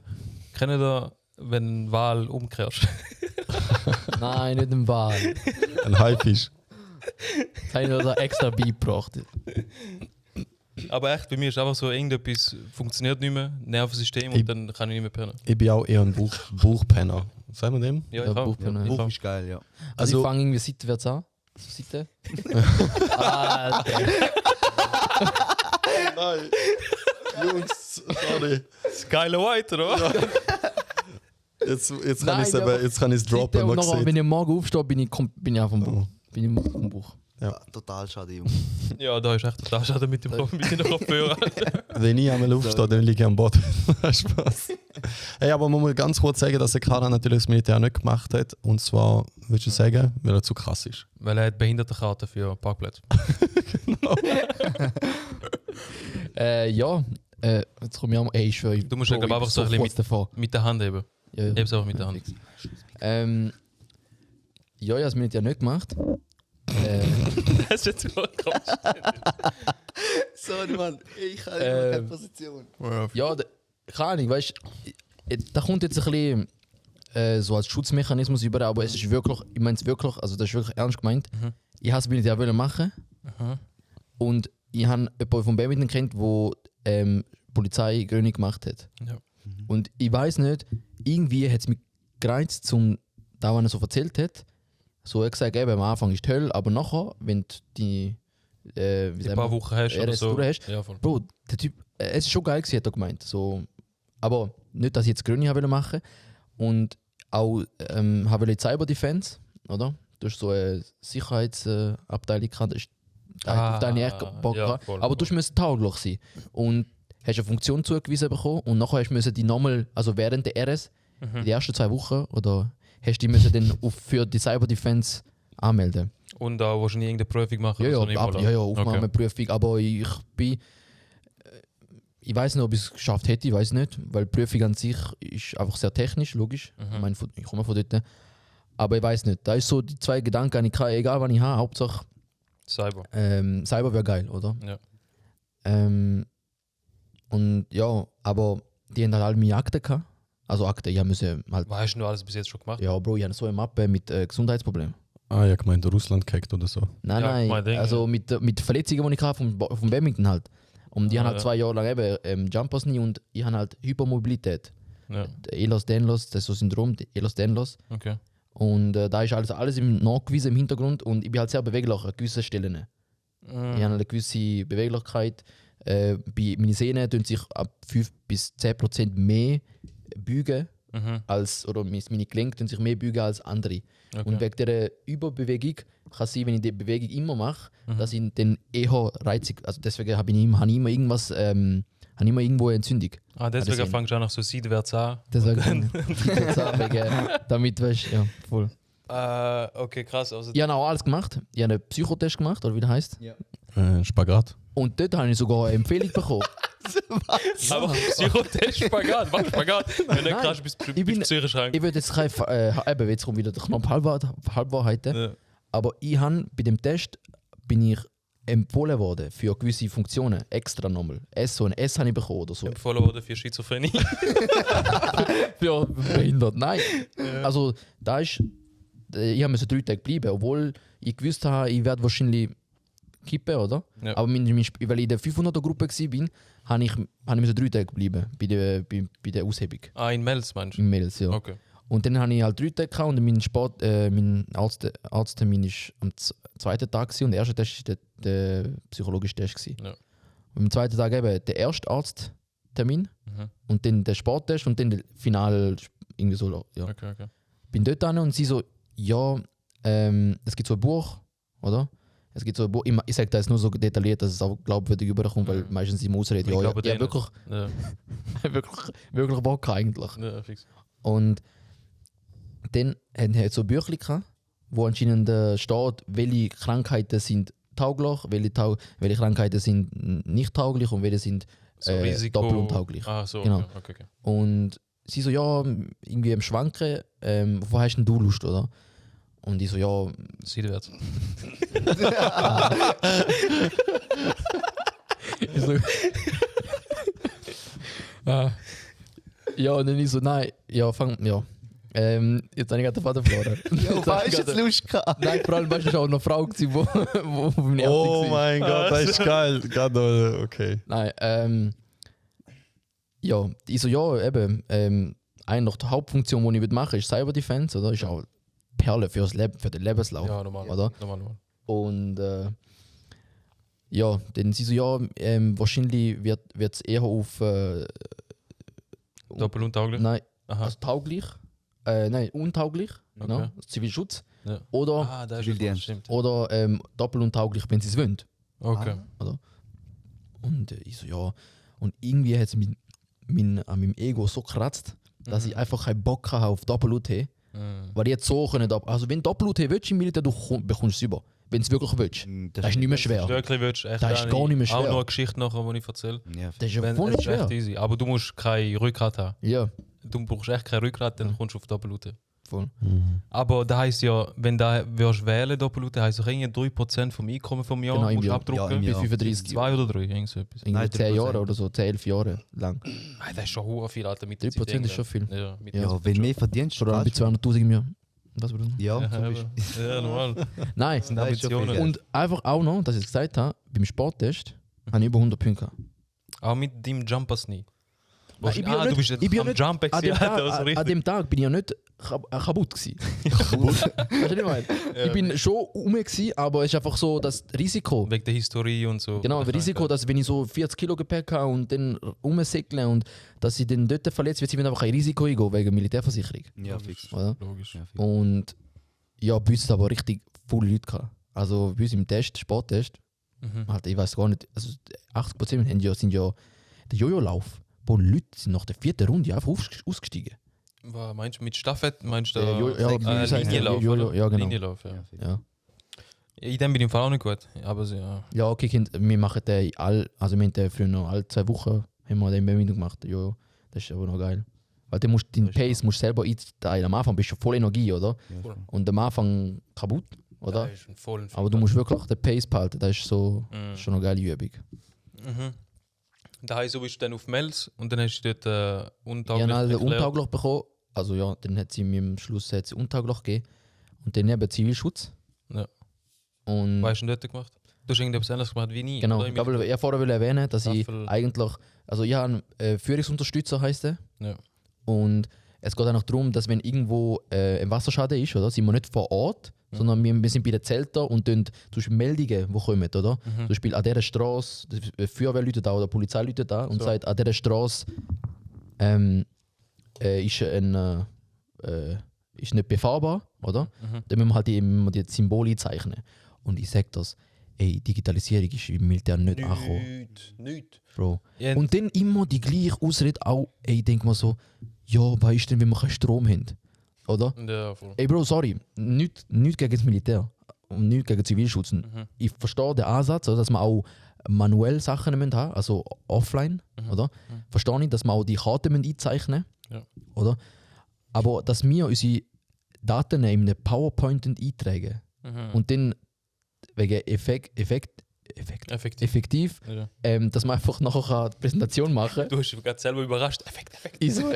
kennt ihr, wenn ein Wal umkehrst? Nein, nicht im Wal. Ein Haifisch. Das habe ich noch extra beigebracht. Aber echt, bei mir ist einfach so, irgendetwas funktioniert nicht mehr, Nervensystem und dann kann ich nicht mehr pennen. Ich bin auch eher ein Buchpenner. Sagen wir dem? Ja, Ja, ich auch. Buchpenner. Ich Buch auch. ist geil, ja. Also ich fange irgendwie seitwärts an. zur Seite. Alter. Nein. Jungs, sorry. Das geile White, oder? Jetzt Nein, aber kann ich es droppen. Und Man nachher, sieht. wenn ich am Morgen aufstehe, bin ich auf dem Buch. Bin ich am Buch. Ja, total schade, Junge. Ja, da ist echt total schade mit dem mit den Kopfhörern. Wenn ich einmal aufstehe, dann liege ich am Boden. Spaß. Hey, aber man muss ganz kurz sagen, dass der Karan natürlich das Militär nicht gemacht hat. Und zwar, würdest du sagen, weil er zu krass ist. Weil er hat Behindertenkarte für Parkplätze. Ja, jetzt komme ich auch. Ey, ich schwöre. Du musst ja, glaub, einfach so ein bisschen davon. mit der Hand heben. Ja, ja. Heb's einfach mit der Hand. Ja, ich habe das Militär nicht gemacht. Das ist jetzt so krass. So, Mann, ich habe immer keine Position. Ja, keine Ahnung, weißt du, da kommt jetzt ein bisschen so als Schutzmechanismus über, aber es ist wirklich, ich meine es wirklich, also das ist wirklich ernst gemeint. Ich habe das Militär wollen machen und ich habe jemanden von Badminton kennt, der Polizei Grüne gemacht hat. Ja. Und ich weiß nicht, irgendwie hat es mich gereizt, zum da, was er so erzählt hat. So, er gesagt, eben, am Anfang ist die Hölle, aber nachher, wenn du die Die paar Wochen hast oder RS so. durch hast, Ja, voll. Bro, der Typ, es ist schon geil gewesen, hat er gemeint. So, aber nicht, dass ich jetzt Grüne machen wollte. Und auch habe Cyber Defense, oder? Du hast so eine Sicherheitsabteilung gehabt, das ist auf deine Bock ja, gehabt. voll, Aber du musst tauglich sein. Und hast eine Funktion zugewiesen bekommen und nachher musst du die nochmal, also während der RS, in den ersten 2 Wochen, oder hast du die müssen dann für die Cyber Defense anmelden. Und da willst du nie irgendeine Prüfung machen? Ja, oder so, ja, nicht, oder? ja, Aufnahmeprüfung, aber ich weiß nicht, ob ich es geschafft hätte, ich weiß nicht, weil die Prüfung an sich ist einfach sehr technisch, logisch. Ich meine, ich komme von dort. Aber ich weiß nicht, da ist so die 2 Gedanken, ich kann, egal was ich habe, Hauptsache Cyber. Cyber wäre geil, oder? Ja. Und ja, aber die haben halt alle meine Akten gehabt. Also Akten, ich musste halt. Was hast du alles bis jetzt schon gemacht? Ja, Bro, ich habe so eine Mappe mit Gesundheitsproblemen. Ah, ja, gemeint, Russland gehackt oder so. Nein, Ja, mein nein, Ding, also mit Verletzungen, die ich hatte vom Badminton halt. Und die haben halt 2 Jahre lang eben Jumpers nie und ich habe halt Hypermobilität. Ja. Ehlers-Danlos, das ist so ein Syndrom, Ehlers-Danlos. Okay. Und da ist alles nachgewiesen im Hintergrund und ich bin halt sehr beweglich an gewissen Stellen. Ich habe eine gewisse Beweglichkeit. Meine Sehnen tun sich ab 5-10% mehr beugen oder meine Gelenke tun sich mehr beugen als andere. Okay. Und wegen dieser Überbewegung kann es sein, wenn ich die Bewegung immer mache, dass ich dann eher reizig, also deswegen habe ich immer irgendwas, habe immer irgendwo eine Entzündung. Deswegen deswegen. fangst du an nach so seitwärts an. Deswegen, damit weißt du, ja, voll. Okay, krass. Also Ich habe auch alles gemacht. Ich habe einen Psychotest gemacht, oder wie der heißt. Spagat. Und dort habe ich sogar eine Empfehlung bekommen. aber Psychotest Spagat, was Spagat? Wenn du Nein, kannst, bist ich bin- du psychisch krank. Ich würde jetzt eben, jetzt kommt wieder der Knopf Halbwahrheiten. Ja. Aber bei dem Test bin ich empfohlen worden für gewisse Funktionen, extra nochmal. So ein S habe ich bekommen oder so. Empfohlen wurde für Schizophrenie. Für behindert, nein. Also da ist, ich musste 3 Tage bleiben, obwohl ich gewusst habe, ich werde wahrscheinlich kippen, oder? Ja. Aber weil ich in der 500er-Gruppe war, habe ich 3 Tage bleiben bei der Aushebung. In Mels meinst du? Im Mädels, ja. Okay. Und dann hatte ich halt 3 Tage gehabt und mein Arzttermin war am 2. Tag gewesen, und der erste Test war der psychologische Test gewesen. Ja. Und am 2. Tag eben der erste Arzttermin und dann der Sporttest und dann der Final irgendwie so. Ja. Okay. Bin dort hin und sie so, ja, es gibt so ein Buch, oder? Es gibt so ein Buch, ich sage das nur so detailliert, dass es auch glaubwürdig überkommt, weil meistens im Ausrede, ja, glaube denen. wirklich, Ja. wirklich Bock eigentlich. Ja, fix. Und dann hatten wir so Bücher gehabt, wo anscheinend steht, welche Krankheiten sind tauglich, welche Krankheiten sind nicht tauglich und welche sind So Risiko. doppeluntauglich. So, Genau. okay. Und sie so, ja, irgendwie am Schwanken, wo hast denn du Lust, oder? Und ich so, ja, Seitwärts. ich so, ja, und dann ich so, nein, ja, jetzt habe ich gerade den Vater verloren. Ja, weißt du, jetzt Lust gehabt? Nein, vor allem, weißt du, es war auch eine Frau, wo meine Oh Ärztin war. mein Gott, das ist geil. Gerade, okay. Nein, ja, ich so, ja, eben, eigentlich die Hauptfunktion, die ich machen will, ist Cyber Defense, oder? Ist auch Perle für den Lebenslauf. Ja, normal. Oder? Normal. Und ja, dann sie so, ja, wahrscheinlich wird es eher auf Doppel untauglich? nein, Aha. also tauglich, nein, untauglich, genau, Okay. Zivilschutz. Ja. Oder, Da ist Zivildienst. es, stimmt. oder doppeluntauglich, wenn sie es wollen. Okay. Und ich so, ja. Und irgendwie hat es an meinem Ego so kratzt, dass ich einfach keinen Bock habe auf Doppel-UT. Weil ich jetzt so können, also wenn Doppel-UT willst im Militär, du bekommst es über. Wenn du es wirklich willst. Das ist nicht mehr schwer. Stöckli willst du echt Das ist gar nicht mehr schwer. Auch noch eine Geschichte nachher, die ich erzähle. Ja, Das ist ja Wenn, voll es nicht ist echt schwer. easy. Aber du musst kein Rückgrat haben. Ja, Du brauchst echt kein Rückgrat, dann kommst du auf Doppel-UT. voll. Aber da heisst ja, wenn du wirst wählen Doppel-UT, heisst doch irgendwie 3% vom Einkommen vom Jahr Genau, im musst du Jahr. abdrucken. Ja, im Bis Jahr. 35. 2 oder 3, irgend so etwas. Irgendwie Nein, 10 Jahre 3%. oder so, 10, 11 Jahre lang. Nein, das ist schon hure viel, Alter. Mit der 3% Zeit ist schon viel. Ja, mit Ja. der Ja, Zeit wenn schon. mehr verdienst, Oder bei 200'000 im Jahr. Was würde ich Ja, Ja, zum aber- Beispiel. ja, normal. Nein. Das sind Das ist schon viel Ambitionen. Geld. Und einfach auch noch, dass ich es gesagt habe, beim Sporttest habe ich über 100 Punkte gehabt. Auch mit deinem Jumpers nie. Nein, ich bin ja du nicht- bist ich bin ja am nicht- Jumpen An dem, gewesen, Alter, Tag, also an richtig. dem Tag bin ich ja nicht kaputt gewesen. Weißt du, was ich meine? Ich bin schon rum gewesen, aber es ist einfach so das Risiko. Wegen der Historie und so. Genau, das Risiko, dass wenn ich so 40 Kilo Gepäck habe und dann rumsäckle und dass ich dann dort verletzt werde, ich will einfach ein Risiko eingehen wegen Militärversicherung. Ja, fix. Oder? Logisch. Ja, fix. Und ja, bei uns hat aber richtig viele Leute gehabt. Also bei uns im Test, Sporttest, halt, ich weiß gar nicht, also 80% sind ja der Jojo-Lauf. Wo Leute sind nach der 4. Runde einfach ausgestiegen. Was meinst du mit Staffett? Meinst du Jo- ja, bei uns heißt Linienlauf? Jojo, oder? ja, genau. Linienlauf, ja. Ja, fix. Ja. In dem bin ich im Fall auch nicht gut. Aber so, ja. Ja, okay, Kind, wir machen den also wir haben den früher noch alle 2 Wochen haben wir den wieder gemacht. Ja, das ist aber noch geil. Weil du musst deinen Pace musst selber einteilen. Am Anfang bist du voll Energie, oder? Ja, Cool. Und am Anfang kaputt, oder? Das ist ein vollen Aber du musst wirklich den Pace behalten. Das ist so Mhm. schon eine geile Übung. Mhm. Da heisst, du bist dann auf Mels und dann hast du dort Ich untauglich habe halt erklärt. untauglich bekommen. Also ja, dann hat sie mir am Schluss untauglich gegeben. Und dann eben Zivilschutz. Ja. Und Was hast du denn dort gemacht? Du hast irgendetwas anderes gemacht wie nie. genau, oder? ich glaube, ich vorher will erwähnen, dass ich Staffel. eigentlich, also ich habe einen Führungsunterstützer, heisst der. Ja. Und es geht auch darum, dass wenn irgendwo ein Wasserschaden ist, oder, sind wir nicht vor Ort, sondern wir sind bei den Zelten und tun zum Beispiel Meldungen, die kommen, oder? Zum Beispiel an dieser Straße, die Feuerwehr läutet da oder die Polizei läutet da und So. sagt, an dieser Straße ist nicht befahrbar, oder? Dann müssen wir halt die Symbole zeichnen. Und ich sage das, ey, Digitalisierung ist im Militär nicht angekommen, Nicht. Bro. Ja, Und dann immer die gleiche Ausrede auch, ey, ich denke mal so, ja, was ist denn, wenn wir keinen Strom haben? Oder? ja, voll. Ey, Bro, sorry, nicht gegen das Militär und nicht gegen Zivilschutz. Ich verstehe den Ansatz, oder, dass man auch manuell Sachen haben müssen, also offline, oder? Verstehe ich, dass man auch die Karten einzeichnen Ja. oder? Aber dass wir unsere Daten in einem PowerPoint eintragen und dann wegen effektiv, Ja. dass man einfach nachher eine Präsentation machen kann. Du hast dich gerade selber überrascht. Effekt. Ich so,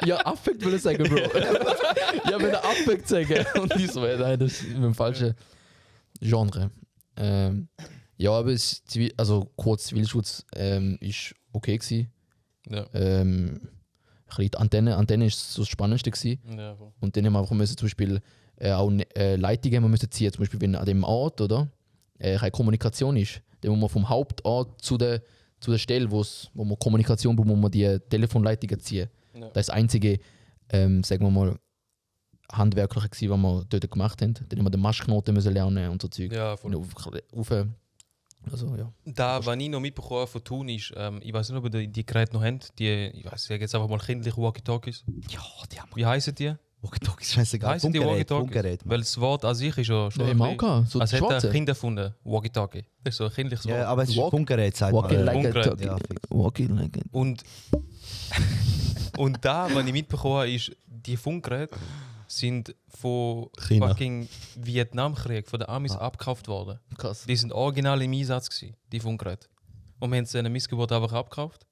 ja, Affekt will ich sagen, Bro. Ja, will Affekt sagen. Und ich so, nein, das ist im falschen Genre. Ja, aber also kurz Zivilschutz ist okay gewesen. Ja. Ein bisschen die Antenne ist so das Spannendste gewesen. Ja, voll. Und dann haben wir einfach müssen, zum Beispiel auch Leitungen haben wir müssen ziehen. Zum Beispiel, wenn an dem Ort, oder? Keine Kommunikation ist, dann muss man vom Hauptort zu der Stelle, wo man Kommunikation braucht, muss man die Telefonleitungen ziehen. Ja. Das ist das einzige, sagen wir mal, Handwerkliche gewesen, was wir dort gemacht haben. Dann haben wir den Maschknoten müssen lernen und so Zeug. Ja, voll. Also, ja. Da, was ich noch mitbekommen habe von Thun ist, ich weiß nicht, ob ihr die Geräte noch habt, ich sage jetzt einfach mal kindliche Walkie-Talkies. Ja, die haben Wie heißen die? Walkie-Talkie ist scheißegal. Heißen die Funkgerät, Walkie-Talkies? Funkgerät, Mann. Weil das Wort an sich ist ja schon. Ja, ein haben wir auch bisschen- gehabt, so Also hat ein schwarze. Kind erfunden, Walkie-Talkie. Das ist so ein kindliches Wort. Ja, aber es ist Walk- Funkgerät, sagt Walking man. like a Funkgerät, talkie. ja, fix. Walking like a... Und da, was ich mitbekommen habe, ist, die Funkgeräte sind von China. fucking Vietnamkrieg, von den Amis abgekauft worden. Krass. Die sind original im Einsatz gewesen, die Funkgeräte. Und wir haben sie in einem Missgeburt einfach abgekauft.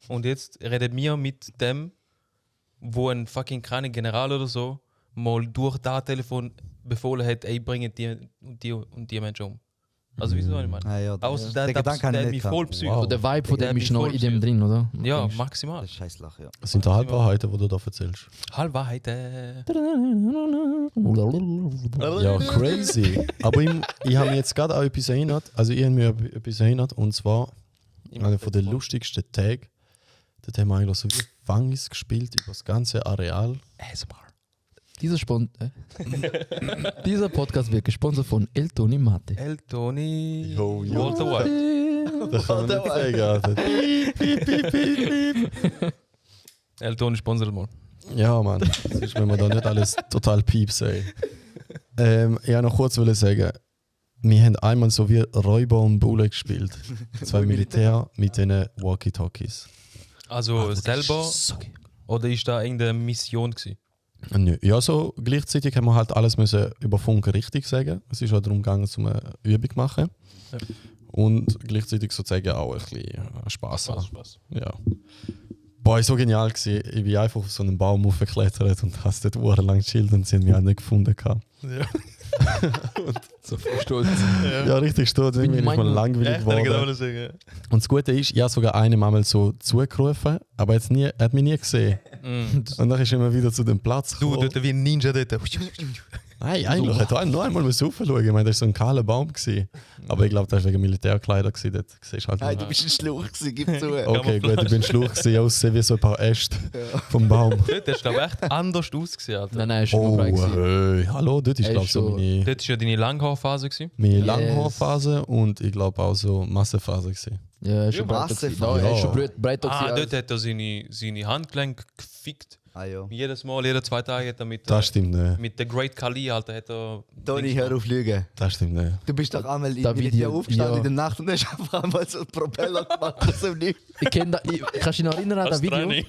Und jetzt reden wir mit dem, wo ein fucking kleiner General oder so mal durch das Telefon befohlen hat, ey, bringen die und die Menschen um. Also wieso ich meine? Ah, ja, Außer der Gedanke habe ich der nicht mich gehabt. voll psycho. Wow. So der Vibe von Der dem hat ist mich noch voll in dem psycho. drin, oder? Ja, Denkst- maximal. Das ist Scheißlach, ja. Das sind da Halbwahrheiten, die du da erzählst. Halbwahrheiten. Ja, crazy. Aber ich habe mich jetzt gerade an etwas erinnert. Also ich habe mich an etwas erinnert. Und zwar einer von den lustigsten Tagen. Dort haben wir eigentlich so wie Fangis gespielt über das ganze Areal. ASMR. Dieser Podcast wird gesponsert von El Toni Mate. El Toni. Yo, yo. Walter White. Das kann man nicht sagen. Alter. Piep, piep, piep, piep. El Toni sponsert mal. Ja, Mann. Das ist, wenn man da nicht alles total piep sagt. Ich wollte noch kurz sagen, wir haben einmal so wie Räuber und Bulle gespielt. Zwei Militär mit diesen Walkie-Talkies. Also selber oder ist da irgendeine Mission gewesen? Nö. Ja, so gleichzeitig haben wir halt alles müssen über Funk richtig sagen. Es ist auch darum gegangen, um eine Übung zu machen. Ja. Und gleichzeitig sozusagen auch ein bisschen Spaß haben. Spaß. Ja. Boah, ist so genial gewesen. Ich bin einfach auf so einen Baum hochgeklettert und habe dort urenlang gechillt und sie haben mich auch nicht gefunden. Ja. So voll stolz. Ja, richtig stolz. Bin Irgendwie ist mein- mir langweilig Echt, hätte ich geworden. gerade sagen. Und das Gute ist, ich habe sogar einem einmal so zugerufen, aber er hat mich nie gesehen. Und dann ist er immer wieder zu dem Platz Du, gekommen. dort wie ein Ninja dort. Nein, eigentlich hätte er nur einmal raufschauen. Ich meine, das war so ein kahler Baum. Gewesen. Aber ich glaube, das war wegen Militärkleider. Gewesen. Dort siehst du halt Nein, nur- du bist ein Schluch gewesen, gib zu. Okay, gut, ich bin Schluch gewesen, ausgesehen wie so ein paar Äste vom Baum. Dort hast du glaube echt anders ausgesehen, Alter. Nein, nein, ist schon Oh, breit gewesen. hey. Hallo, dort ist, Er glaube ist ich, so schon- meine, Dort war ja deine Langhaarphase. Gewesen. meine Yes. Langhaarphase und ich glaube auch so Massenphase. Gewesen. Ja, er ist schon Ja, breit gewesen. Masse- Ja, er ist Ja. schon breiter Ah, gewesen. dort hat er seine Handgelenke gefickt. Ah ja. Jedes Mal, jede 2 Tage hat er mit, Das stimmt nicht. mit der Great Kali, Alter, hat er... Toni, hör auf Lügen. Das stimmt nicht. Du bist doch einmal Da in Video- der aufgestanden ja. in der Nacht und hast einfach einmal so einen Propeller gemacht aus dem Nichts. Ich kenne da, kannst du dich noch erinnern an Als das Video? Training.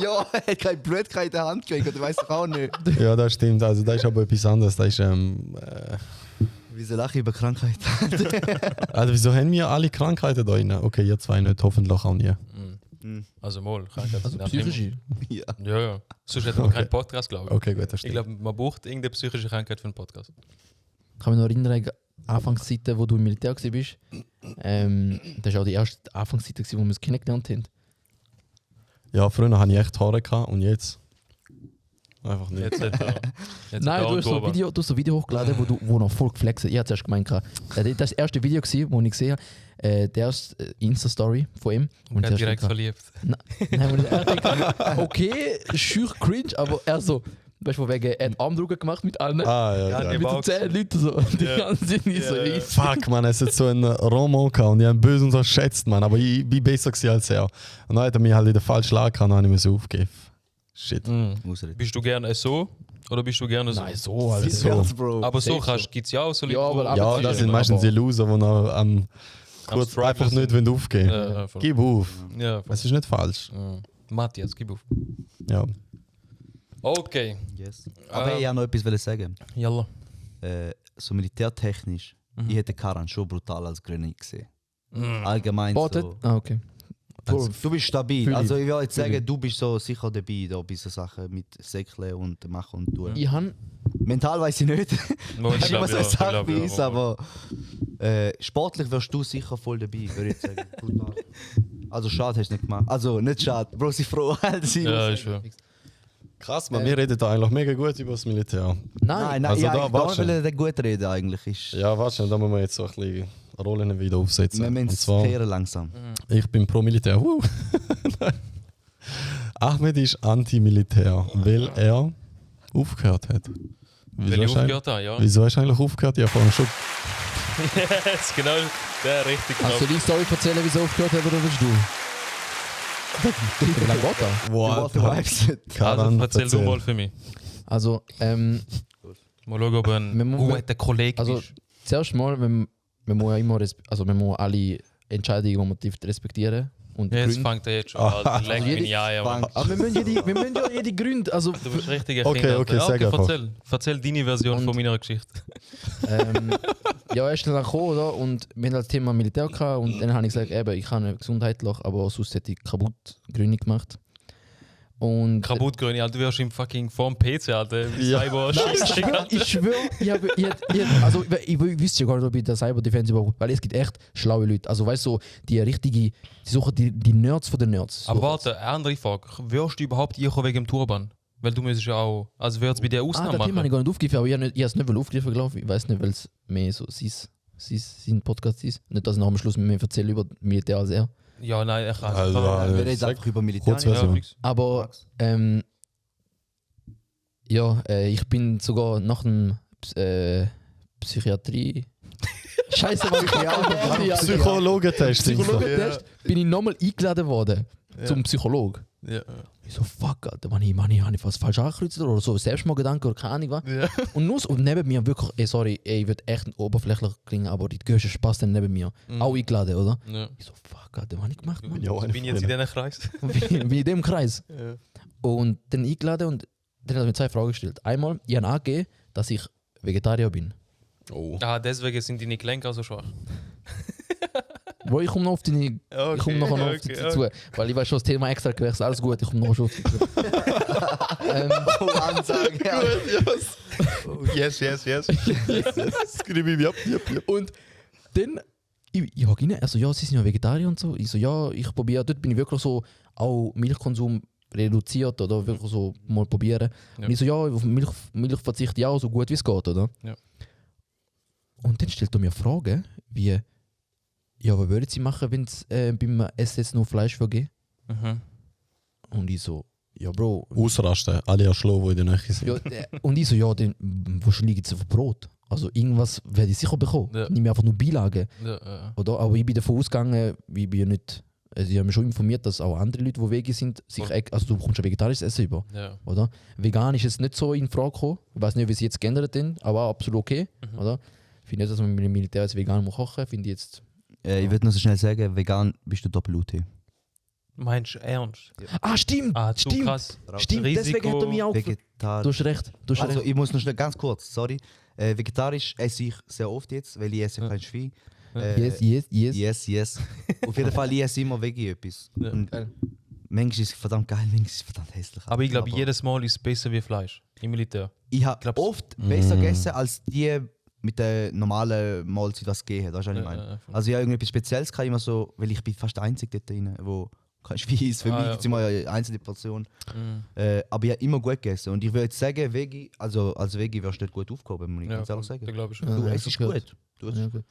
Ja, er hat kein Blut in der Hand gekriegt, oder weiss ich auch nicht. Ja, das stimmt. Also, das ist aber etwas anderes. Das ist, Wieso lache ich über Krankheit? also, wieso haben wir alle Krankheiten da drin? Okay, ihr zwei nicht, hoffentlich auch nie. Also mal, Krankheit. Also psychische. Ja. Ja, ja. Sonst hätten wir keinen Podcast, glaube ich. Okay, gut, das Ich stimmt. glaube, man braucht irgendeine psychische Krankheit für einen Podcast. Ich kann mich noch erinnern, Anfangszeiten, wo du im Militär warst. Das war auch die erste Anfangszeit, wo wir uns kennengelernt haben. Ja, früher hatte ich echt Haare gehabt und jetzt einfach nicht. Jetzt hat er... Jetzt Nein, hat du er hast so ein Video, hochgeladen, wo noch voll geflext ist. Ich hatte es erst gemeint. Das war das erste Video, das ich gesehen habe. Der erste Insta-Story von ihm. Und Er hat direkt verliebt. Nein, und er denkt, okay, schüch cringe, aber er so, weißt du, wegen, er hat Armdrucken gemacht mit allen. Ah, ja, Ja, ja. die- mit so Box. 10 Leuten so. Die Ja. ganze Zeit nicht so. Ja, ja. ich- Fuck, man, es hat so einen Roman gehabt und ich habe ihn böse unterschätzt, man. Aber ich bin besser gewesen als er. Und dann hat er mich halt in den falschen Schlag gehabt und dann habe ich mir aufgegeben. Shit. Ausreden. Bist du gerne so oder bist du gerne so? Nein, so, Alter. Seitwärts, Bro. Aber so Safe gibt es ja auch so Ja, aber die- ab- Ja, das sind meistens die Loser, die noch kurz Struggle einfach nicht sind. aufgeben Ja, ja, voll. Gib auf. Ja, Es ist nicht falsch. Matthias, gib auf. Ja. Okay, Yes. Aber ich wollte noch etwas sagen. jalla. So militärtechnisch, ich hätte Karan schon brutal als Grüne gesehen. Allgemein Botet? so. Ah, okay. Du bist stabil. Fühl ich. Also ich will jetzt Fühl sagen, ich. du bist so sicher dabei da bei so Sachen mit Säckle und machen und tun. Ich habe Mental weiß ich nicht. Moment, Das ist immer so eine ich Sache glaub, bei ja, uns, aber sportlich wirst du sicher voll dabei, würde ich jetzt sagen. Brutal. Also schade hast du nicht gemacht. Also nicht schade, Bro, ich froh, dass ich Ja, muss ist schön. Krass, man, wir reden da eigentlich mega gut über das Militär. Nein, Also ja, da, ich warte. will nicht gut reden eigentlich. Ist, Ja, warte schnell, da müssen wir jetzt so ein bisschen Rollen wieder aufsetzen. wir müssen Und es zwar, kehren langsam. ich bin pro Militär. Nein. Ahmed ist anti-Militär, weil er aufgehört hat. Weil ich hast du aufgehört habe, ja. Wieso hast du eigentlich aufgehört? Ich habe vorhin schon. Jetzt genau der richtige Kannst du Knopf. die Story erzählen, wieso aufgehört hat, oder willst du? Wie lange geht das? Du warst vibes. Also erzähl du mal für mich. Also, Mal schauen, ob er ein Wir mu- guter Kollege also ist. zuerst mal, man muss ja immer man muss alle Entscheidungen, die man trifft, respektieren. Und Ja, jetzt Gründe. fängt er jetzt schon an. Leck jede- meine Eier, Mann. Fang- Aber wir müssen ja jede Gründe, also Du bist richtig Okay, Kind, okay, Alter. sag einfach. Erzähl deine Version Und- von meiner Geschichte. ja, er ist dann gekommen, oder? Und wir hatten das Thema Militär gehabt, und dann habe ich gesagt, eben, ich kann gesundheitlich, aber sonst hätte ich kaputt Gründe gemacht. Und Kaputtgrüne, Alter, du wirst im fucking vorm PC, Alter. Wie Cyber ich schwöre, also ich wüsste ja gar nicht, ob ich der Cyber Defense überhaupt, weil es gibt echt schlaue Leute. Also weißt du, so, die suchen die Nerds von den Nerds. Aber warte, eine andere Frage. Wirst du überhaupt wegen dem Turban? Weil du müsstest ja auch, also wird es bei dir Ausnahme das Thema habe ich machen. gar nicht aufgegriffen, aber ich habe es nicht aufgegriffen, glaube ich. Ich weiß nicht, weil es mehr so sein Podcast ist. Nicht, dass ich nach dem Schluss mehr erzähle über Militär als er. Ja, nein, ich kann Also, Wir reden sag- einfach über Militär. Kurzversion. fix. Aber ich bin sogar nach dem Psychiatrie. Scheiße, was ich Psychologentest. Psychologentest bin ich nochmal eingeladen worden zum Psychologen. Ja. Ich so, fuck, Alter, Mann, habe ich was falsch angekreuzt oder so, Selbstmordgedanken oder keine Ahnung was. Ja. Und nur so, und neben mir wirklich, ich würde echt oberflächlich klingen, aber die größte Spaß dann neben mir. Auch eingeladen, oder? Ja. Ich so, fuck, Alter, was habe ich gemacht, Mann? Ja, Ich bin jetzt in diesem Kreis. Bin in dem Kreis. Ja. Und dann eingeladen und dann hat er mir 2 Fragen gestellt. Einmal, ich habe angegeben, dass ich Vegetarier bin. Oh. Ah, deswegen sind deine Gelenke so schwach. Wo ich komme noch auf deine. Ich komme nachher noch auf dich zu. Weil ich weiß schon, das Thema extra gewechselt. Alles gut, ich komme noch schon auf dich zu. Oh, Ansage. Ja. Yes. Und dann, ich hake rein, also ja, sie sind ja Vegetarier und so. Ich so, ja, ich probiere, dort bin ich wirklich so, auch Milchkonsum reduziert oder wirklich so mal probieren. Ja. Und ich so, ja, auf Milch verzichte ich auch so gut wie es geht, oder? Ja. Und dann stellt er mir Fragen, wie, ja, was würden sie machen, wenn es beim Essen jetzt nur Fleisch würde geben? Mhm. Und ich so, ja, Bro. Ausrasten, alle erschlagen, die in der Nähe sind. Ja, und ich so, ja, dann wahrscheinlich gibt es auf Brot. Also irgendwas werde ich sicher bekommen. Ja. Nicht mehr einfach nur Beilagen. Ja. Oder? Aber ich bin davon ausgegangen, ich bin ja nicht. Also ich habe mich schon informiert, dass auch andere Leute, die Vegan sind, also du bekommst ja vegetarisches Essen über. Ja. Oder? Vegan ist jetzt nicht so in Frage gekommen. Ich weiß nicht, wie sie jetzt geändert sind, aber absolut okay. Oder? Ich finde nicht, dass man mit dem Militär als vegan muss kochen. Finde ich jetzt. Ich würde noch so schnell sagen, vegan bist du Doppel-UT. Meinst du ernst? Ah, stimmt! Ah, zu stimmt! krass. Stimmt, deswegen hat er mich auch. Du Vegetarisch. hast recht. Du hast Also recht. ich muss noch schnell ganz kurz, sorry. Vegetarisch esse ich sehr oft jetzt, weil ich esse kein Schwein. Yes. Auf jeden Fall, ich esse immer Veggie etwas. Ja. Und Geil. manchmal ist es verdammt geil, manchmal ist es verdammt hässlich. Aber ich glaube, jedes Mal ist es besser wie Fleisch. Im Militär. Ich habe glaub's- oft besser gegessen als die mit der normalen Mahlzeit, was es gegeben hat. Weißt du, was ich meine? voll. Also ich habe irgendetwas Spezielles gehabt, immer so, weil ich bin fast der Einzige dort drin, wo kein Schwein ist. Für mich ja, gibt es immer eine einzelne Portion. Mhm. Aber ich habe immer gut gegessen. Und ich würde sagen, Veggie, also als Veggie wirst du nicht gut aufgehoben, muss ich ganz ehrlich sagen. Das glaube ich schon. Ja. Du Ja, isst das gehört. gut. Du isst Ja, gut.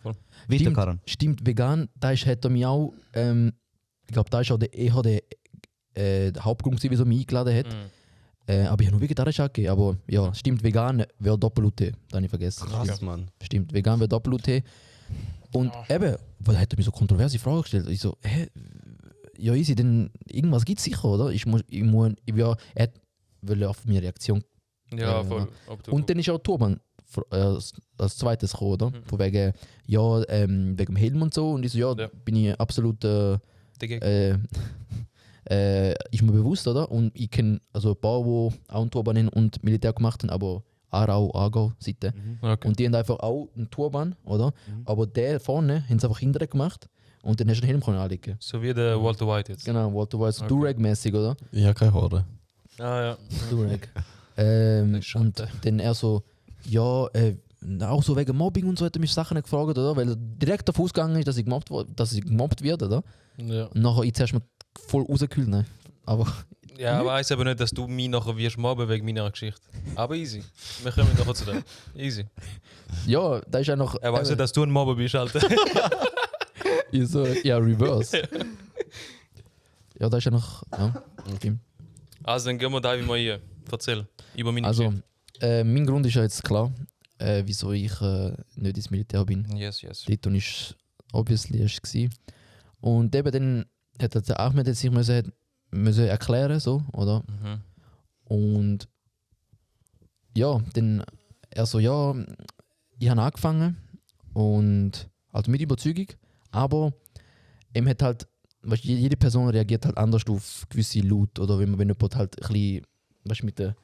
Weiter, Karan. Stimmt, vegan, da hat er mich auch. Ich glaube, da ist auch eher der Hauptgrund, gewesen, wieso er mich eingeladen hat. Mhm. Aber ich habe nur vegetarisch angegeben. Aber ja, stimmt, vegan wäre Doppel-UT. Das habe ich vergessen. Krass, Mann. Stimmt, vegan wäre Doppel-UT. Und eben, weil er hat mir so kontroverse Fragen gestellt. Ich so, ja, easy, denn irgendwas gibt es sicher, oder? Er wollte auf meine Reaktion. Ja, voll. Aber du- Und dann ist auch Turban als zweites gekommen, oder? Von wegen, ja, wegen dem Helm und so. Und ich so, ja, Ja. bin ich absolut. Dagegen. Ist mir bewusst, oder? Und ich kenne also ein paar, die auch einen Turban haben und Militär gemacht haben, aber Aarau, Aargau-Seite. Okay. Und die haben einfach auch einen Turban, oder? Aber der vorne haben sie einfach hinterher gemacht und dann hast du einen Helm können anlegen. So wie der Walter White jetzt. Genau, Walter White, Okay. Durag-mäßig, oder? Ich habe keine Haare. Ah ja. Durag. und Schade. dann er so, ja, auch so wegen Mobbing und so hat er mich Sachen gefragt, oder? Weil er direkt davon ausgegangen ist, dass ich gemobbt werde, oder? Ja. Und nachher ich zuerst mal voll rausgekühlt, ne? Aber Ja, aber weiss aber nicht, dass du mich nachher wirst mobben wegen meiner Geschichte. Aber easy. Wir kommen nachher zu dem. Easy. ja, da ist einfach. Er weiß ja, dass du ein Mobber bist, Alter. Ich so, ja, reverse. Ja, da ist ja noch. Ja, stimmt. Also dann gehen wir da wie mal hier. Erzähl. Über meine Also, mein Grund ist ja jetzt klar, wieso ich nicht ins Militär bin. Geschichte. Yes. Dort war ich obviously erst gewesen. Und eben dann hat der Ahmed jetzt sich müssen erklären, so, oder? Mhm. Und ja, dann er so, ja, ich habe angefangen und also mit Überzeugung, aber hat halt, weißt, jede Person reagiert halt anders auf gewisse Laut oder wenn jemand halt ein bisschen, weißt, mit der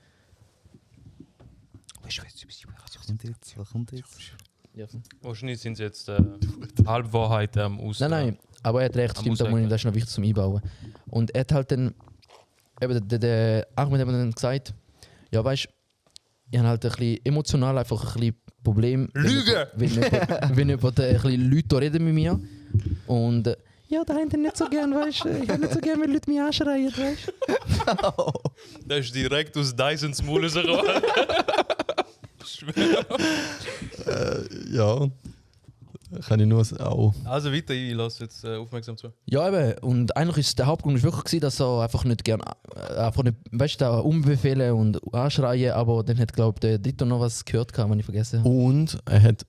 Was kommt jetzt? ja. Wahrscheinlich sind es jetzt Halbwahrheiten aus. Nein, aber er hat recht, am stimmt, da muss ich, Aussagen. das ist noch wichtig zum Einbauen. Und er hat halt dann eben der Ahmed hat mir dann gesagt, ja weißt, ich habe halt ein bisschen emotional einfach ein bisschen Problem. Lüge! Wenn jemand ein bisschen Leute da reden mit mir. Und ja, da haben die nicht so gern, weißt du. Ich habe nicht so gern, wenn Leute mich anschreien, weißt du. Das ist direkt aus Dysons Maul rausgekommen. Ja. Kann ich nur auch. Also weiter, ich lasse jetzt aufmerksam zu. Ja, eben. Und eigentlich ist der Hauptgrund wirklich gewesen, dass er einfach nicht gern, einfach nicht, weißt du, umbefehlen und anschreien. Aber dann hat, glaube ich, der Dito noch was gehört, kann man nicht vergessen. Und er hat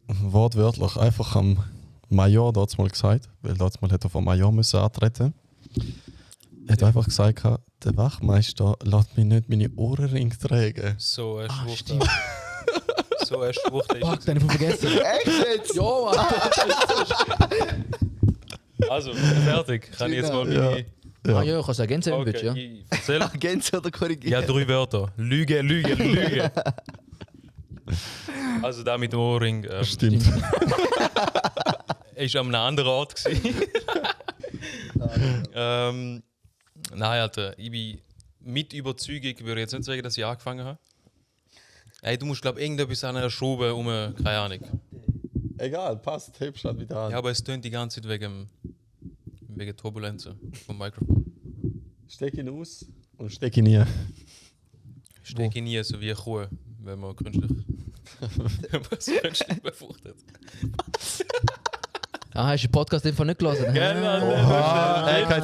wortwörtlich einfach am Major dort mal gesagt, weil dort mal hätte er vom Major müssen antreten. Er hat einfach gesagt, der Wachmeister lässt mich nicht meine Ohrringe tragen. So ein Schwucht. stimmt. So ein Schwucht Fuck, ist den habe ich vergessen. Echt jetzt? Ja, Alter. es. Also, fertig. Kann ich jetzt mal meine... Ah ja, ich kann es ergänzen, wenn du willst, ja. Ich erzähl. Gänse oder korrigieren? Ja, 3 Wörter. Lüge, Lüge, Lüge. Also da mit dem Ohrring. Stimmt. Ich war an einem anderen Ort. Nein, Alter, ich bin mit Überzeugung, würde jetzt nicht sagen, dass ich angefangen habe. Ey, du musst, glaube ich, irgendetwas an einer Schraube keine Ahnung. Egal, passt, hebst halt wieder an. Ja, aber es tönt die ganze Zeit wegen Turbulenzen vom Mikrofon. Steck ihn aus und steck ihn nie. Ich stecke nie so wie eine Kuh, wenn man künstlich, künstlich befruchtet. Ah, hast du den Podcast einfach nicht gelesen? Keine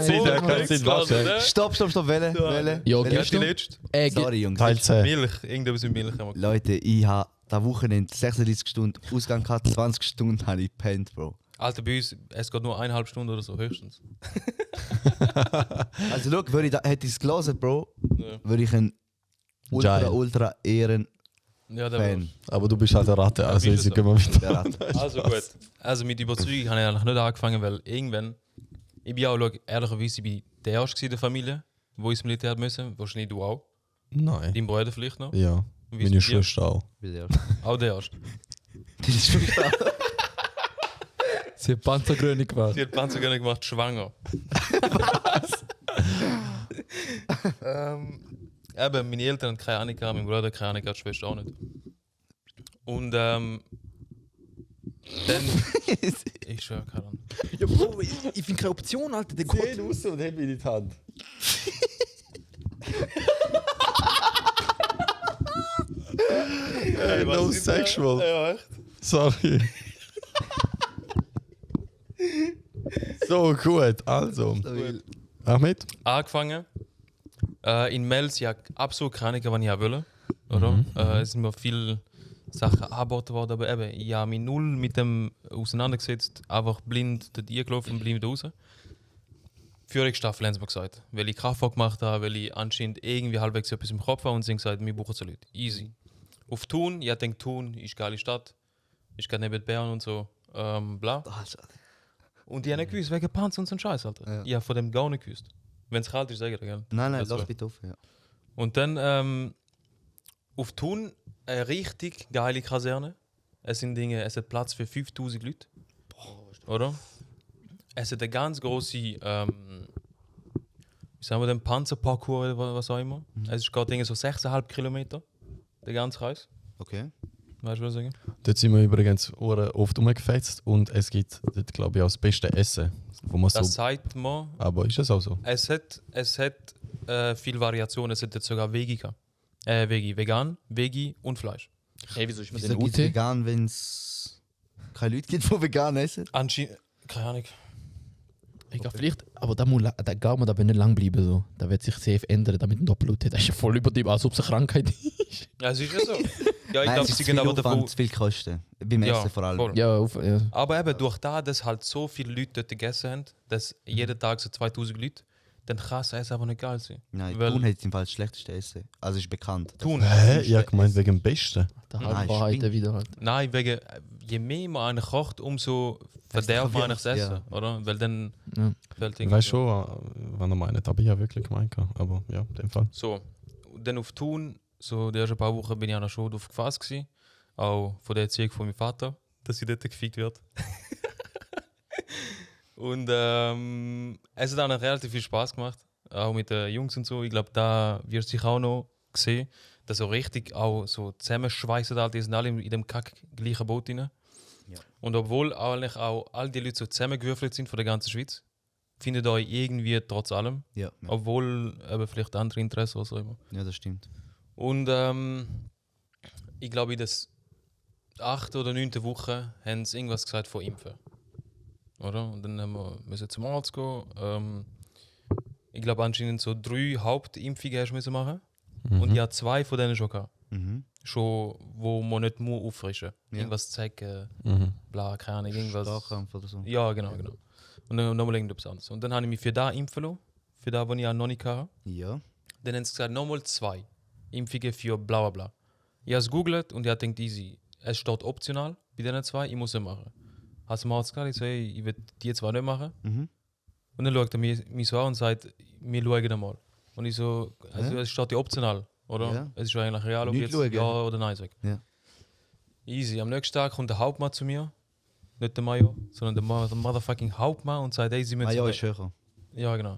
Zeit, warte. Stopp, Welle. Ja, Wer ist die letzte? Sorry, Jungs. Teil 10. Milch, irgendetwas mit Milch haben wir. Leute, ich habe das Wochenende 36 Stunden Ausgang gehabt, 20 Stunden habe ich gepennt, Bro. Alter, bei uns, es geht nur 1,5 Stunden oder so, höchstens. Also, schau, hätte ich es gelesen, Bro, Ja, würde ich ein ultra Ehren ja der Fan. Aber du bist halt eine Ratte, also bist jetzt du gehen wir weiter. Der Rat. Also gut. Also mit Überzeugung habe ich eigentlich nicht angefangen, weil irgendwann, ich bin auch, ehrlicherweise, ich bin der Erste in der Familie, wo ins Militär müssen. Wahrscheinlich du auch. Nein. Dein Bruder vielleicht noch. Ja, Wie ist meine es mit dir? Schwester auch. Auch der Erste. Das ist schon klar. Sie hat Panzerkrönung gemacht. Sie hat Panzergründe gemacht, schwanger. Eben, meine Eltern hatten keine Ahnung, mein Bruder hat keine Ahnung, die Schwester auch nicht. Und dann... Ich schwöre, keine Ahnung. Ja, Bro, ich finde keine Option, Alter. Der Gott. raus und heb ihn in die Hand. Hey, was No ist das? sexual. Ja, echt? Sorry. So, gut, also. Ahmed? Angefangen. In Mels, ja, absolut keine Ahnung, was ich wollte. Oder? Es sind mir viele Sachen angeboten worden, aber eben, ich habe mich null mit dem auseinandergesetzt, einfach blind dort eingelaufen und blind wieder raus. Führungsstaffel haben sie mir gesagt, weil ich KV gemacht habe, weil ich anscheinend irgendwie halbwegs etwas im Kopf habe und sie haben gesagt, wir brauchen so Leute. Easy. Auf Thun, ich denke, Thun ist eine geile Stadt, ist gerade neben Bern und so, bla. Und ich habe nicht gewusst, wegen Panzer und so ein Scheiß, Alter. Ja. Ich habe von dem gar nicht gewusst. Wenn es kalt ist, sag ich dir, gell? Nein, Also, lass bitte auf. Ja. und dann auf Thun eine richtig geile Kaserne. Es hat Platz für 5000 Leute. Oder? Es hat eine ganz große, wie sagen wir den Panzerparcours oder was auch immer. Es geht irgendwie so 6,5 Kilometer, der ganze Kreis. Okay. Weißt du, was ich sagen? Dort sind wir übrigens oft umgefetzt und es gibt dort, glaube ich, auch das beste Essen. Wo man Das so, sagt man. aber ist es auch so? Es hat viel Variation. Es hat jetzt sogar vegan, Veggie und Fleisch. Hey, wieso ist man Wieso denn gibt es UT? vegan, wenn es keine Leute gibt, die vegan essen? Anscheinend, keine Ahnung. Egal, vielleicht, aber da muss der Gaumen aber nicht lang bleiben. So. Da wird sich safe ändern, damit ein Doppelblut hat. Das ist ja voll übertrieben, als ob es eine Krankheit ist. Ja, es ist ja so. Ja, ich Nein, glaube, es ist sie zu gehen viel aber Aufwand, davon. zu viel Kosten. Beim Ja, Essen vor allem. voll. Ja, ja. Aber eben durch das, dass halt so viele Leute dort gegessen haben, dass jeden Tag so 2000 Leute, dann kann das Essen aber nicht geil sein. Nein, Weil- Thun hat im Fall das schlechteste Essen. Also ist bekannt. Thun. Hä? Ich habe gemeint wegen dem Besten. Der Nein, Halbwahrheiten spinnt. wieder halt. Nein, wegen, je mehr man einen kocht, umso verderbt man eigentlich das Essen, oder? Weil dann Ja. fällt Ich irgendwie weiß so. schon, was er meint, aber ich habe wirklich gemeint. Aber ja, in dem Fall. So, und dann auf Thun, so die ersten paar Wochen bin ich auch noch schon drauf gefasst gewesen. Auch von der Erziehung von meinem Vater, dass sie dort gefickt wird. Und es hat auch noch relativ viel Spaß gemacht. auch mit den Jungs und so. Ich glaube, da wird sich auch noch sehen, dass so richtig auch so zusammenschweißen, halt, die sind alle in dem kack gleichen Boot drin. Ja. Und obwohl eigentlich auch all die Leute so zusammengewürfelt sind von der ganzen Schweiz, findet euch irgendwie trotz allem, Ja, obwohl eben vielleicht andere Interessen oder so immer. ja, das stimmt. Und ich glaube, in der 8. oder 9. Woche haben sie irgendwas gesagt von Impfen. Oder? Und dann müssen wir zum Arzt gehen. Ich glaube, anscheinend so 3 Hauptimpfungen hast du müssen machen. Und ich habe 2 von denen schon gehabt. Mhm. Schon, wo man nicht muss auffrischen. Ja. Irgendwas zeigen, bla, keine Ahnung, irgendwas. Sprachkampf oder so. Ja, genau. Und dann nochmal irgendetwas anderes. Und dann habe ich mich für da impfen lassen, für da, was ich auch noch nicht hatte. Ja. Dann haben sie gesagt, nochmal 2 Impfungen für bla bla bla. Ich habe es gegoogelt und ich habe gedacht, easy. Es steht optional bei diesen 2, ich muss es machen. Hast du mal gesagt, ich so, hey, ich will die 2 nicht machen. Mhm. Und dann schaut er mich so an und sagt, wir schauen einmal. Und ich so, also es steht ja optional, oder? Ja. Es ist ja eigentlich real, ob Nicht ich jetzt schauen. ja oder nein sage. Ja. Easy. Am nächsten Tag kommt der Hauptmann zu mir. Nicht der Major, sondern der motherfucking Hauptmann und sagt, hey, sie müssen... Ah ja, ist höher. Ja, genau.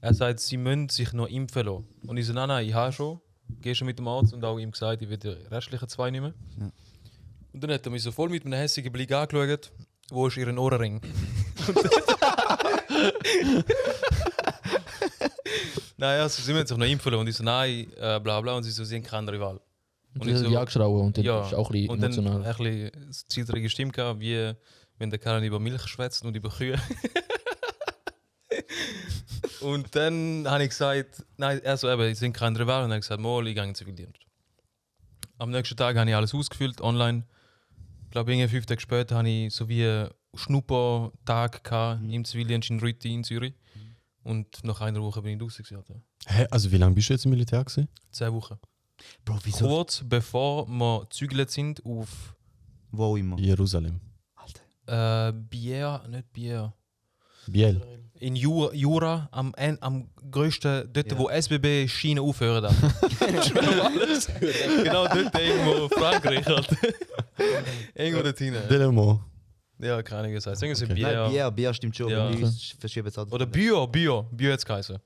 Er sagt, sie müssen sich noch impfen lassen. Und ich so, nein, ich habe schon. Geh schon mit dem Arzt und auch ihm gesagt, ich will die restlichen 2 nehmen. Ja. Und dann hat er mich so voll mit einem hässigen Blick angeschaut. Wo ist Ihren Ohrenring? Nein, also, sie müssen sich noch impfen lassen. Und ich so, nein, bla bla. Und sie so, sie haben keine andere Wahl. Und ich so, ja geschrauen und dann ja, ist auch ein bisschen und dann emotional. ein bisschen zitternde Stimme gehabt, wie wenn der Kerl über Milch schwätzt und über Kühe. Und dann habe ich gesagt, nein, also eben, es sind keine andere Wahl. Und dann habe ich gesagt, mal, ich gehe in den Zivildienst. Am nächsten Tag habe ich alles ausgefüllt, online. Ich glaube, 5 Tage später hatte ich so wie einen Schnuppertag im Zivildienst in Rütti in Zürich. Und nach einer Woche bin ich draußen gewesen. Alter. Hä? Also wie lange bist du jetzt im Militär gewesen? 10 Wochen. Bro, wieso? Kurz bevor wir gezügelt sind auf Wo auch immer. Jerusalem. Bier, nicht Bier. Biel. In Jura, am größten, dort Ja. wo SBB Schiene aufhören darf. Alles. Genau dort irgendwo Frankreich halt. Irgendwo dort hinein. Dynamo. Ja, keine Ahnung, das heißt. Irgendwie Okay. Bier. Nein, Bier stimmt schon, Ja. aber bei uns verschieben es auch. Oder Bio hat es geheißen.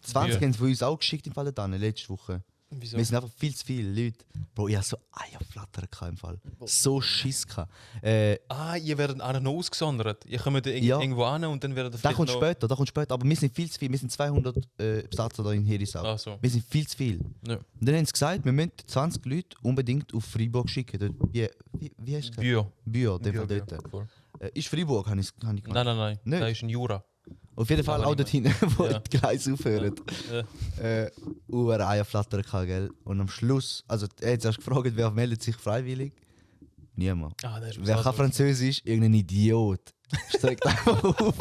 20 Bier. haben von uns auch geschickt im Fall dann, letzte Woche. Wieso? Wir sind einfach viel zu viele Leute. Bro, ich hatte so Eierflatter im Fall. So Schiss gehabt. Ihr werdet auch noch ausgesondert. Ihr kommt Ja. irgendwo an und dann werdet ihr Da vielleicht kommt noch... später, da kommt später. Aber wir sind viel zu viel. Wir sind 200 Besatzer da in Herisau. Ach so. Wir sind viel zu viel. Ja. Und dann haben sie gesagt, wir müssen 20 Leute unbedingt auf Freiburg schicken. Dort, wie hast du gesagt? Bio. Bühr, dem Fall dort. Voll. Ist Freiburg, habe ich gemeint. Nein. Nicht? Das ist in Jura. Auf jeden Fall Aber auch dort hinten, wo Ja. die Gleise aufhören. Ja. Eierflatter gehabt, gell? Und am Schluss, also er hat erst gefragt, wer meldet sich freiwillig? Niemand. Ah, das ist Wer kann Französisch? Irgendein Idiot. Steigt einfach auf.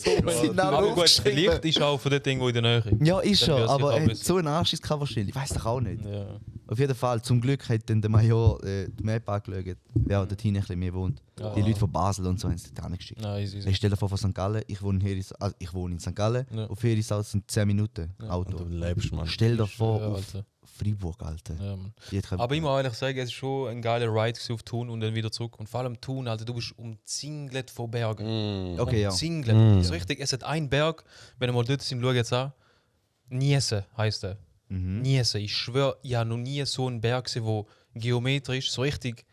Sind alle Aber gut, aufgeschrieben. vielleicht ist auch von dort irgendwo in der Nähe. Ja, ist Dann schon, wär's aber vielleicht er auch hat besser. so einen Anschiss gehabt wahrscheinlich. Ich weiß doch auch nicht. Ja. Auf jeden Fall, zum Glück hat dann der Major die Map angeschaut, wer dort hinten ein bisschen mehr wohnt. Ja. Die Leute von Basel und so haben es dort geschickt. Nein, easy. Ich stelle vor von St. Gallen, ich wohne in St. Gallen, Ja. auf Herisau sind 10 Minuten Und Auto. du lebst, Mann. Stell dir vor, Ja, auf Alter. Freiburg, Alter. Ja, Mann. Die hat Aber ich muss ehrlich sagen, es ist schon ein geiler Ride gewesen auf Thun und dann wieder zurück. Und vor allem Thun, Alter, du bist umzingelt von Bergen. Okay, ja. Umzingelt. So richtig, es hat einen Berg, wenn ihr mal dort sind, schau jetzt an. Niese heisst der. Niese. Ich schwöre, ich habe noch nie so einen Berg gesehen, wo geometrisch so richtig.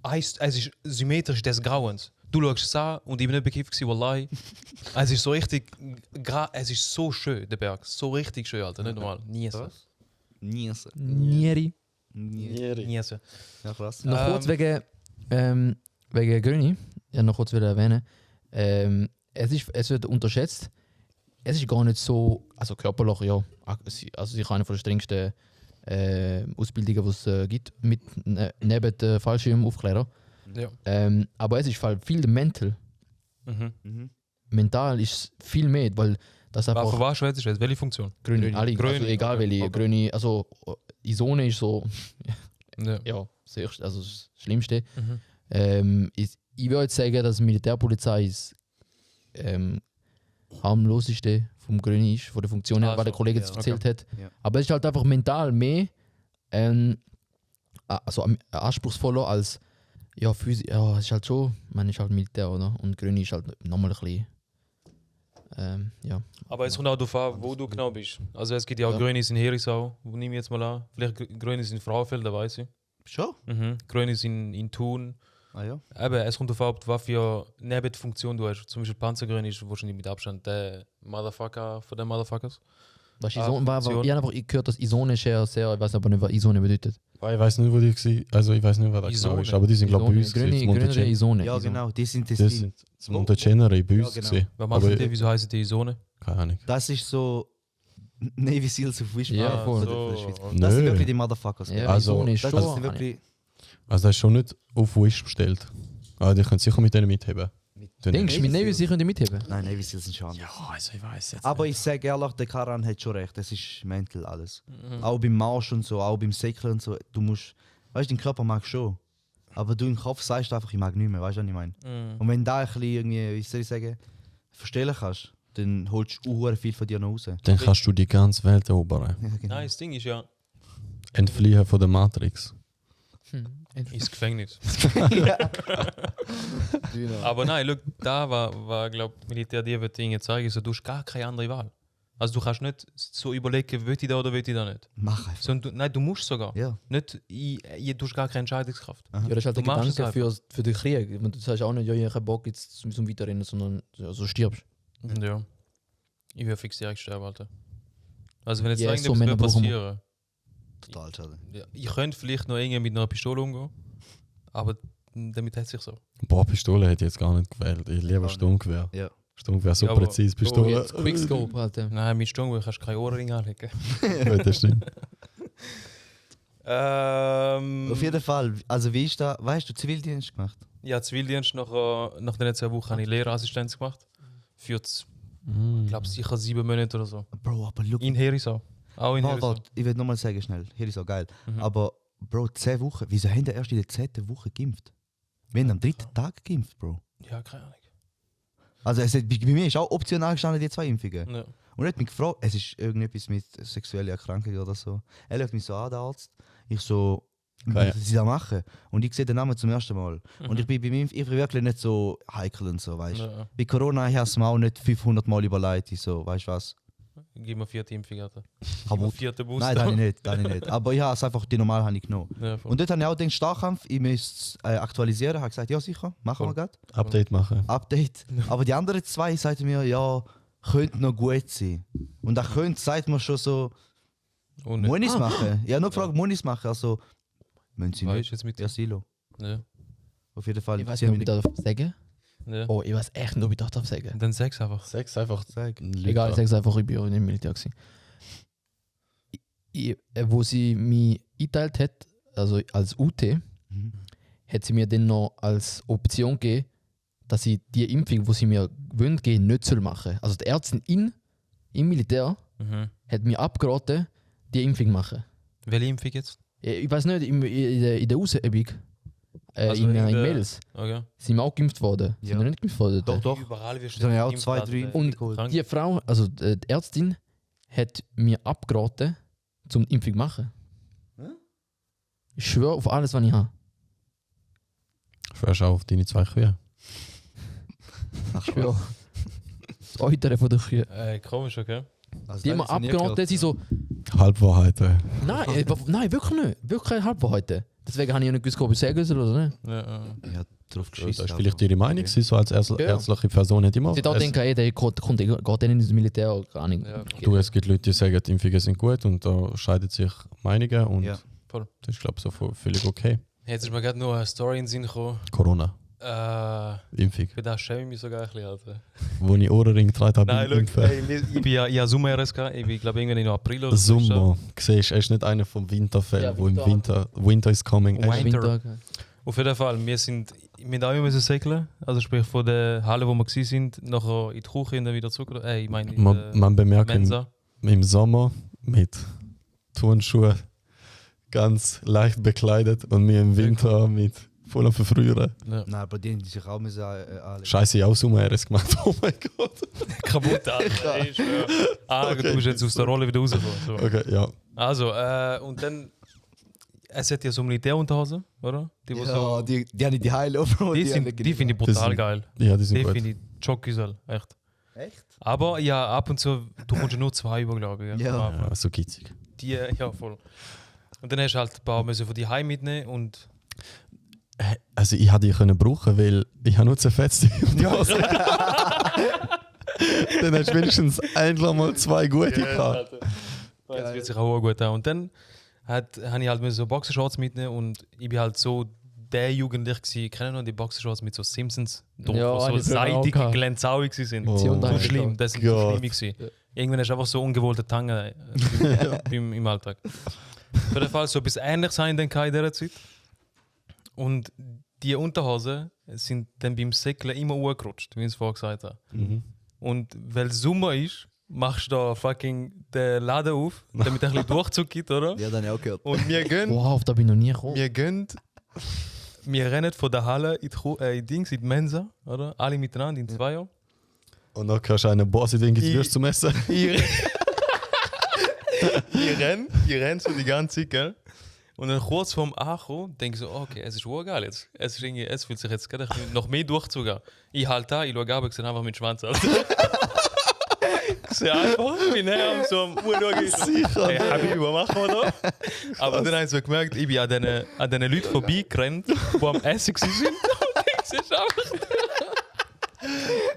Es ist symmetrisch des Grauens. Du schaust es an und ich bin nicht bekifft gewesen, wallahi. Es ist so richtig. Es ist so schön, der Berg. So richtig schön, Alter. Nicht normal. Niese. Niese. Nieri. Niese. Ja, krass. Noch kurz wegen Grüni. Ja, noch kurz wieder erwähnen. Es wird unterschätzt. Es ist gar nicht so, also körperlich, ja. Also sicher eine von der strengsten Ausbildungen, die es gibt, neben der Fallschirmaufklärer. Ja. Aber es ist viel mental. Mhm. Mental ist es viel mehr, weil das Aber einfach für was schwätzt du jetzt? Welche Funktion? Grüne, alle, also Grüne, egal okay, welche, okay. Grüne, also die Sonne ist so, Ja. ja, also das Schlimmste. Mhm. Ich würde sagen, dass die Militärpolizei das harmloseste vom Grünen ist, von der Funktion her, Ah, weil der so, Kollege ja, das erzählt hat. Ja. Aber es ist halt einfach mental mehr also anspruchsvoller als ja, Physik. Ja, es ist halt schon, man ist halt Militär, oder? Und Grüne ist halt nochmal ein bisschen Ja. Aber es kommt auch darauf an, wo du genau bist. Also es gibt ja auch Ja. Grönis in Herisau, wo nehme ich jetzt mal an. Vielleicht Grönis in Frauenfeld, da weiß ich. Schon? Grönis in Thun. Ah ja. Eben, es kommt darauf an, was für Nebenfunktion du hast. Zum Beispiel Panzergrün ist wahrscheinlich mit Abstand der Motherfucker von den Motherfuckers. Was Ah, Ison, Funktion. ich habe einfach gehört, dass Isone sehr, ich weiß aber nicht, was Isone bedeutet. Ich weiß nicht, wo die war. Also ich weiß nicht, wer das genau Isone. ist, aber die sind glaube ich bei uns. Grüne Isone. Ja, Isone. genau, die sind das Das Team. sind zum Montecenere bei uns. Ja, genau. gewesen. Was machen Aber die? Wieso heißen die Zone? keine Ahnung. Das ist so Navy Seals auf Wish. Ja, voll. Von der Schweiz. So. Das sind Nö. wirklich die Motherfuckers. Ja, Also, Isone ist das schon. sind wirklich. Also das ist schon nicht auf Wish bestellt. Aber die können sicher mit denen mitheben. Denkst du, mit Navy sie können mitheben? Nein, Navy Seals sind schon anders. Ja, also ich weiß jetzt. Aber ich sage ehrlich, der Karan hat schon recht. Das ist mental alles. Mhm. Auch beim Marsch und so, auch beim Säckeln und so. Du musst, weißt du, dein Körper mag schon. Aber du im Kopf sagst einfach, ich mag nicht mehr. Weißt du, was ich meine? Mhm. Und wenn du da ein bisschen irgendwie, wie soll ich sagen, verstehen kannst, dann holst du auch viel von dir noch raus. Dann kannst du die ganze Welt erobern. Ja, genau. Nein, das Ding ist ja Entfliehen von der Matrix. ins Gefängnis. Ja. Genau. Aber nein, look, da war glaube ich, Militär dir wird Dinge zeigen, so, du hast gar keine andere Wahl. Also du kannst nicht so überlegen, will ich da oder will ich da nicht. Mach einfach. Sondern nein, du musst sogar. Ja. Nicht, du hast gar keine Entscheidungskraft. Ja, das ist halt Du der machst es Gedanke für den Krieg. Und du sagst auch nicht, ja, ich habe Bock jetzt zum Weiterrennen, sondern ja, so stirbst. Ja. Ich will fix direkt sterben, Alter. Also wenn jetzt Ja, irgendetwas so Männer brauchen wir. passieren, Total schade. ja, ich könnte vielleicht noch irgendwie mit einer Pistole umgehen, aber damit hat es sich so. Boah, Pistole hätte ich jetzt gar nicht gewählt. Ich liebe Gar Sturmgewehr. Ja. Sturmgewehr so Ja, aber- präzise. Oh, Pistole. jetzt Quickscope, Alter. Nein, mit Sturm kannst du keine Ohrringe anlegen. Ja, das stimmt. Auf jeden Fall, also wie ist da, weißt du, Zivildienst gemacht? Ja, Zivildienst nach den 2 Wochen habe ich Lehrerassistenz gemacht. Für, ich glaube, sicher 7 Monate oder so. Bro, aber look, In Herisau. Auch in Herisau. warte, ich will nochmal sagen schnell, hier ist auch geil. Mhm. Aber Bro, 10 Wochen, wieso haben wir erst in der 10. Woche geimpft? Wir haben am 3. Tag geimpft, Bro. Ja, keine Ahnung. Also es hat, bei mir ist auch optional gestanden, die 2 Impfungen. Ja. Und er hat mich gefragt, es ist irgendetwas mit sexueller Erkrankung oder so. Er läuft mich so an, der Arzt. Ich so, Geil. was sie da machen? Und ich sehe den Namen zum ersten Mal. Und ich bin bei mir, ich bin wirklich nicht so heikel und so, weißt du. Ja. Bei Corona habe ich es mir auch nicht 500 Mal überlegt, ich so, weißt du was? Gib mir 4. Impfung, Alter. Gib mir Hamut. 4. Booster. Nein, das habe ich nicht. Aber ich habe es einfach, die normal habe ich genommen. Ja, voll. Und dort habe ich auch den Starkampf, ich müsste es aktualisieren. Ich habe gesagt, ja sicher, machen wir Cool. gerade. Update machen. Update. Aber die anderen 2 sagten mir, ja, könnte noch gut sein. Und da könnte, sagt man schon so, Und muss ich es machen? Ich habe nur gefragt, muss ich es machen? Also, müssen sie weißt nicht. du jetzt mit Ja, Silo. Ja. Auf jeden Fall. Ich weiß sie nicht, haben ob ich das darf sagen. Ja. Oh, ich weiß echt nicht, ob ich das darf sagen. Dann sag's einfach. Sag's einfach. Sag. Egal, ich sage es einfach, ich bin auch im Militär gewesen. Wo sie mich eingeteilt hat, also als UT, Mhm. hat sie mir dann noch als Option gegeben, dass ich die Impfung, die sie mir gewöhnt gehen, nicht soll machen. Also die Ärztin im Militär Mhm. hat mir abgeraten, die Impfung zu machen. Welche Impfung jetzt? Ich weiß nicht, in der Aushebung, Also in in der- Mails, Okay. sind wir auch geimpft worden. Sind Ja. wir nicht geimpft worden? Doch, doch. Überall wirst Da haben ja auch geimpft, 2, Alter. 3 Und geholt. die Frau, also die Ärztin, hat mir abgeraten, zum die Impfung zu machen. Hm? Ich schwöre auf alles, was ich habe. Fährst auch auf deine 2 Kühe. Ach, Ich schwöre. Das Äußere von der Kühe. Komisch, okay. Also, Die haben das mir hab ich nie abgeraten, gehört, sie ja. so, Halbwahrheiten. nein, nein, wirklich nicht. Wirklich keine Halbwahrheiten. Deswegen habe ich nicht gewusst, ob ich sagen soll oder nicht. Ja, Ich habe drauf Das geschissen. ist vielleicht ihre Meinung, sie so als ärztliche Person nicht immer. Sie da denken, ey, der geht dann ins Militär, gar nicht. Ja. Du, es gibt Leute, die sagen, die Impfungen sind gut und da scheiden sich Meinungen und Ja. Voll. das ist, glaube ich, so völlig okay. Jetzt ist mir gerade nur eine Story in den Sinn gekommen. Corona, Für Impfung. das schäme ich mich sogar ein bisschen, Alter. Wo ich Ohrenring getragen habe, Nein, beim schau, Impfen. ich bin ja Sommer RSK, ich bin glaube irgendwann im April oder so. Sommer, siehst du, er ist nicht einer vom Winterfell, Ja, wo im Winter. Winter is coming. Oh, Er ist- Winter. Auf jeden Fall, wir haben auch immer segeln, also sprich von der Halle, wo wir waren, nachher in die Küche und dann wieder zurück. Ich meine in der man bemerkt Mensa. im Sommer mit Turnschuhen ganz leicht bekleidet und wir im Winter mit voll am Verfrieren. Ja. Nein, aber die haben sich auch müssen anlegen. Scheiße, ich auch Sommer-RS gemacht. Oh mein Gott. Kaputt, Alter. Ich schwöre. Du bist jetzt aus der Rolle wieder rausgekommen. So. Okay, ja. Also, und dann, es hat ja so Militärunterhosen, oder? Die, wo Ja, so, die haben die Heile, Bro. die finde ich brutal sind- geil. Ja, die sind Die gut. finde ich Jockeysoll, echt. Echt? Aber ja, ab und zu, du kommst ja nur 2 über, glaube ich. Ja. Am Anfang. Ja, so gitzig. Die, ja, voll. Und dann hast du halt ein paar müssen von die Heim mitnehmen und Also ich hätte die können brauchen, weil ich habe nur zerfetzte Hose. Dann hast du wenigstens endlich mal 2 gute gehabt. das fühlt sich auch gut an. Und dann habe ich halt müssen so Boxershorts mitnehmen und ich bin halt so der Jugendliche gewesen. Kennen noch die Boxershorts mit so Simpsons drauf, Ja, die habe so ich früher auch seidig gehabt. glänzauig sind. Oh Sie und So dann- schlimm, das ist so Gott. schlimm gewesen. Irgendwann hast du einfach so ungewollte Tangen im Alltag. Auf jeden Fall so etwas Ähnliches habe ich dann gehabt in dieser Zeit. Und die Unterhosen sind dann beim Säckeln immer hochgerutscht, wie ich es vorher gesagt habe. Und weil Sommer ist, machst du da fucking den Laden auf, damit ein bisschen Durchzug gibt, oder? Ja, dann auch gehört. Und wir gehen, Wow, auf da bin ich noch nie gekommen. wir rennen von der Halle in die Mensa, oder? Alle miteinander in 2 Jahren. Und dann kannst du einen Boss, ich denke, jetzt wirst du zum Essen. Ich renn so die ganze Zeit, gell? Und dann kurz vorm Ankommen denke ich so, okay, es ist geil jetzt. Es fühlt sich jetzt gerade ein bisschen noch mehr Durchzug an. Ich halte da, ich schaue ab, ich sehe einfach meinen Schwanz aus. Ich sehe einfach, ich bin näher so am Uhr sicher. Hey, Habibi, was machen wir da? Aber dann habe ich so gemerkt, ich bin an diesen Leuten vorbeigerannt, die am Essen waren. Und ich sehe einfach.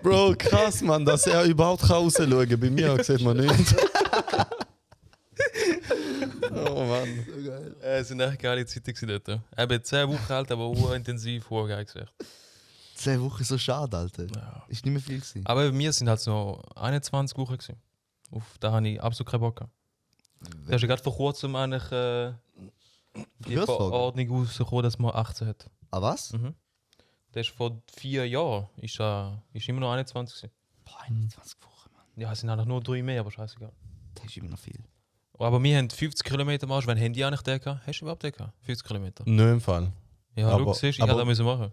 Bro, krass, Mann, dass er überhaupt rausschauen kann. Bei mir sieht man nicht. Oh Mann. Es sind echt geile Zeiten gewesen dort. Eben 10 Wochen alt, aber intensiv vorgegangen. 10 Wochen so schade, Alter. Ja. Ist nicht mehr viel gewesen. Aber bei mir sind halt so 21 Wochen gewesen. Auf da habe ich absolut keinen Bock gehabt. Da ist ja gerade vor kurzem eigentlich die Geburtstag? Verordnung rausgekommen, dass man 18 hat. Ah, was? Mhm. Das ist vor 4 Jahren. Ist immer noch 21 gewesen. Boah, 21 Wochen, Mann. Ja, es sind halt nur 3 mehr, aber scheißegal. Das ist immer noch viel. Aber wir haben 50 Kilometer Marsch. Wann haben die eigentlich den gehabt? Hast du überhaupt den gehabt? 50 Kilometer? Nicht im Fall. Ja, Aber- du siehst, ich aber- hätte das müssen machen.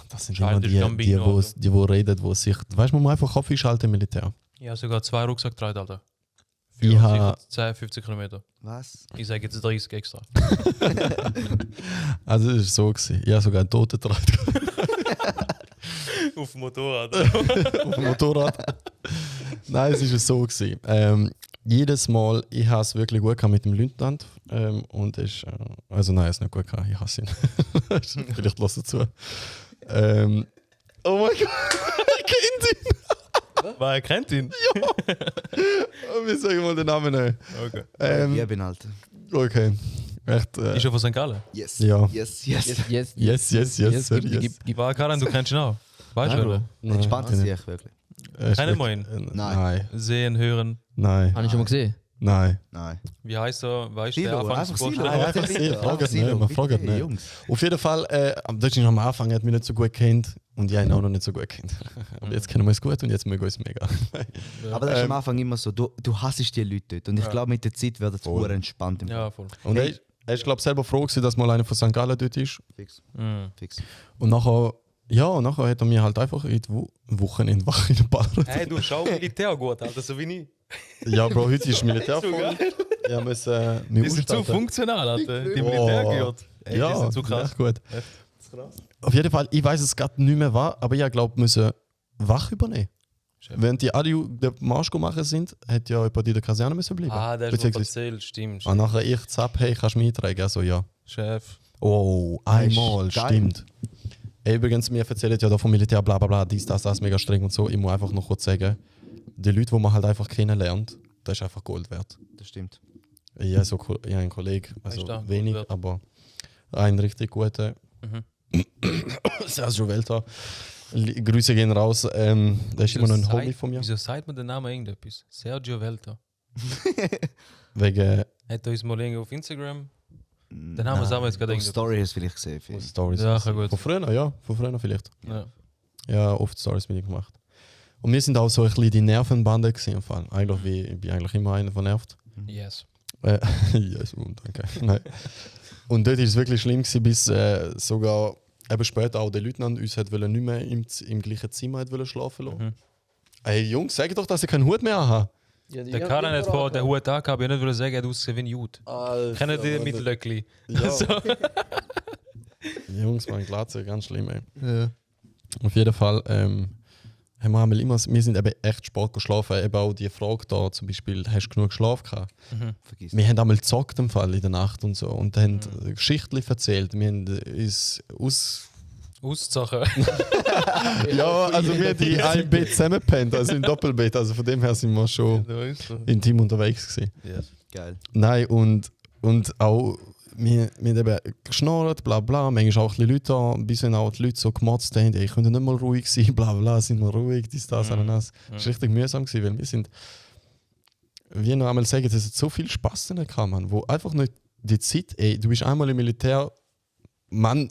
Das sind Scheiße, immer das die, ist die, Gambino, wo, Alter. die, wo reden, wo sich. Weißt du, man muss einfach Kopf einschalten im Militär. Ich habe sogar 2 Rucksäcke getragen, Alter. Ich Für ha- sicher 10, 15 Kilometer. Was? Ich sage jetzt 30 extra. Also, es war so. Gewesen. Ich habe sogar einen Toten getragen Auf dem Motorrad. auf dem Motorrad. Nein, es war so. Gewesen. Jedes Mal, ich habe es wirklich gut gehabt mit dem Leutnant. Und es ist, also nein, es ist nicht gut gehabt. Ich hasse ihn. Vielleicht lass dazu. Oh mein Gott, ich kenne ihn! Wer kennt ihn? Wir sagen mal den Namen nicht. Okay. Ich bin Alter. Okay. Echt. Ist er von St. Gallen? Yes. Ja. Yes, yes. Yes. Gib, War Karan, du kennst ihn auch. Weißt du, oder? Entspannt es sich wirklich. Kennen wir ihn? Nein. Sehen, hören. Nein. Habe ich schon mal gesehen? Nein. Nein. Wie heißt er? Weißt du, der Silo, einfach Anfangsbuchstabe? Silo. Nein, einfach Silo. Fragt nicht, Silo, man fragt bitte, nicht. Jungs. Auf jeden Fall, das ist am Anfang, hat mich nicht so gut kennt und ich habe ihn auch noch nicht so gut kennt. Aber jetzt kennen wir es gut und jetzt mögen wir uns mega. Aber das ist am Anfang immer so, du hasst die Leute dort. Und ich Ja. glaube, mit der Zeit wird es Voll. sehr entspannt. Im Ja, voll. Und er ist, glaube ich, selber froh gewesen, dass mal einer von St. Gallen dort ist. Fix. Mhm. Fix. Und nachher, nachher hat er mir halt einfach in die Wochen in wach in den Ball. Hey, du schau Militär gut, Alter, so wie ich. Ja, Bro, heute ist Militär So voll. geil. Ja, müssen wir Die sind zu ausstatten. funktional, Alter. Die Oh. Militär gehört. Ey, Ja, die sind zu krass. echt gut. Echt krass. Auf jeden Fall, ich weiß es gerade nicht mehr war, aber ich glaube, müssen wach übernehmen. Chef. Wenn die alle den Marsch machen sind, hätte ja jemand in der Kaserne müssen bleiben. Ah, der ist noch Beziehungsweise- erzählt, stimmt. Und nachher ich zapp, hey, kannst du mich eintragen? Also ja. Chef. Oh, Das ist einmal, geil. stimmt. Übrigens, mir erzählen ja da vom Militär, bla bla bla, dies, das, mega streng und so. Ich muss einfach noch kurz sagen, die Leute, die man halt einfach kennenlernt, das ist einfach Gold wert. Das stimmt. Ich habe so, ich habe einen Kollegen, also Ist da wenig, Gold wert? aber einen richtig guten. Mhm. Sergio Welter. Grüße gehen raus. Der ist immer noch ein Homie von mir. Wieso sagt man den Namen irgendetwas? Sergio Welter. Wegen Hat er uns mal irgendwie auf Instagram? Den Namen sagen wir jetzt gerade Auf irgendetwas. Story hast du vielleicht gesehen. viel. Stories. Ja, kann gut. Von früher, ja. Von früher vielleicht. Ja. Ja, oft Stories mit ihm gemacht. Und wir sind auch so ein bisschen die Nervenbande gewesen im Fall. Eigentlich, ich bin eigentlich immer einer, der nervt. Yes. Yes, danke. Nein. Und dort war es wirklich schlimm gewesen, bis sogar eben später auch der Leutnant uns hat nicht mehr im gleichen Zimmer hat wollen schlafen lassen. Mhm. Ey Jungs, sag doch, dass ich keinen Hut mehr habe. Der Karan hat vor der Hut angehabt, aber ich nicht sagen, er hat ausgesehen wie ein Jude. Kennen die mit Löckli? Ja. So. Jungs, mein Glatze, ganz schlimm, ey. Auf jeden Fall, haben wir einmal immer, wir sind eben echt spät geschlafen. Eben auch die Frage da, zum Beispiel, hast du genug Schlaf gehabt? Vergiss Wir haben einmal gezockt im Fall in der Nacht und so und haben Geschichten erzählt. Wir haben uns Aussachen. ja, also wir haben in einem Bett zusammengepennt, also im Doppelbett. Also von dem her sind wir schon intim unterwegs gewesen. Geil. Nein, und auch, wir haben eben geschnarrt, bla bla, manchmal auch ein bisschen Leute da, bis dann auch die Leute so gemotzt haben, ich könnte nicht mal ruhig sein, bla bla, sind wir ruhig, dies, das, Ananas. Das war richtig mühsam gewesen, weil wir sind, wie noch einmal sagen, es hat so viel Spaß drin gehabt, man, wo einfach nicht die Zeit, ey, du bist einmal im Militär, Mann,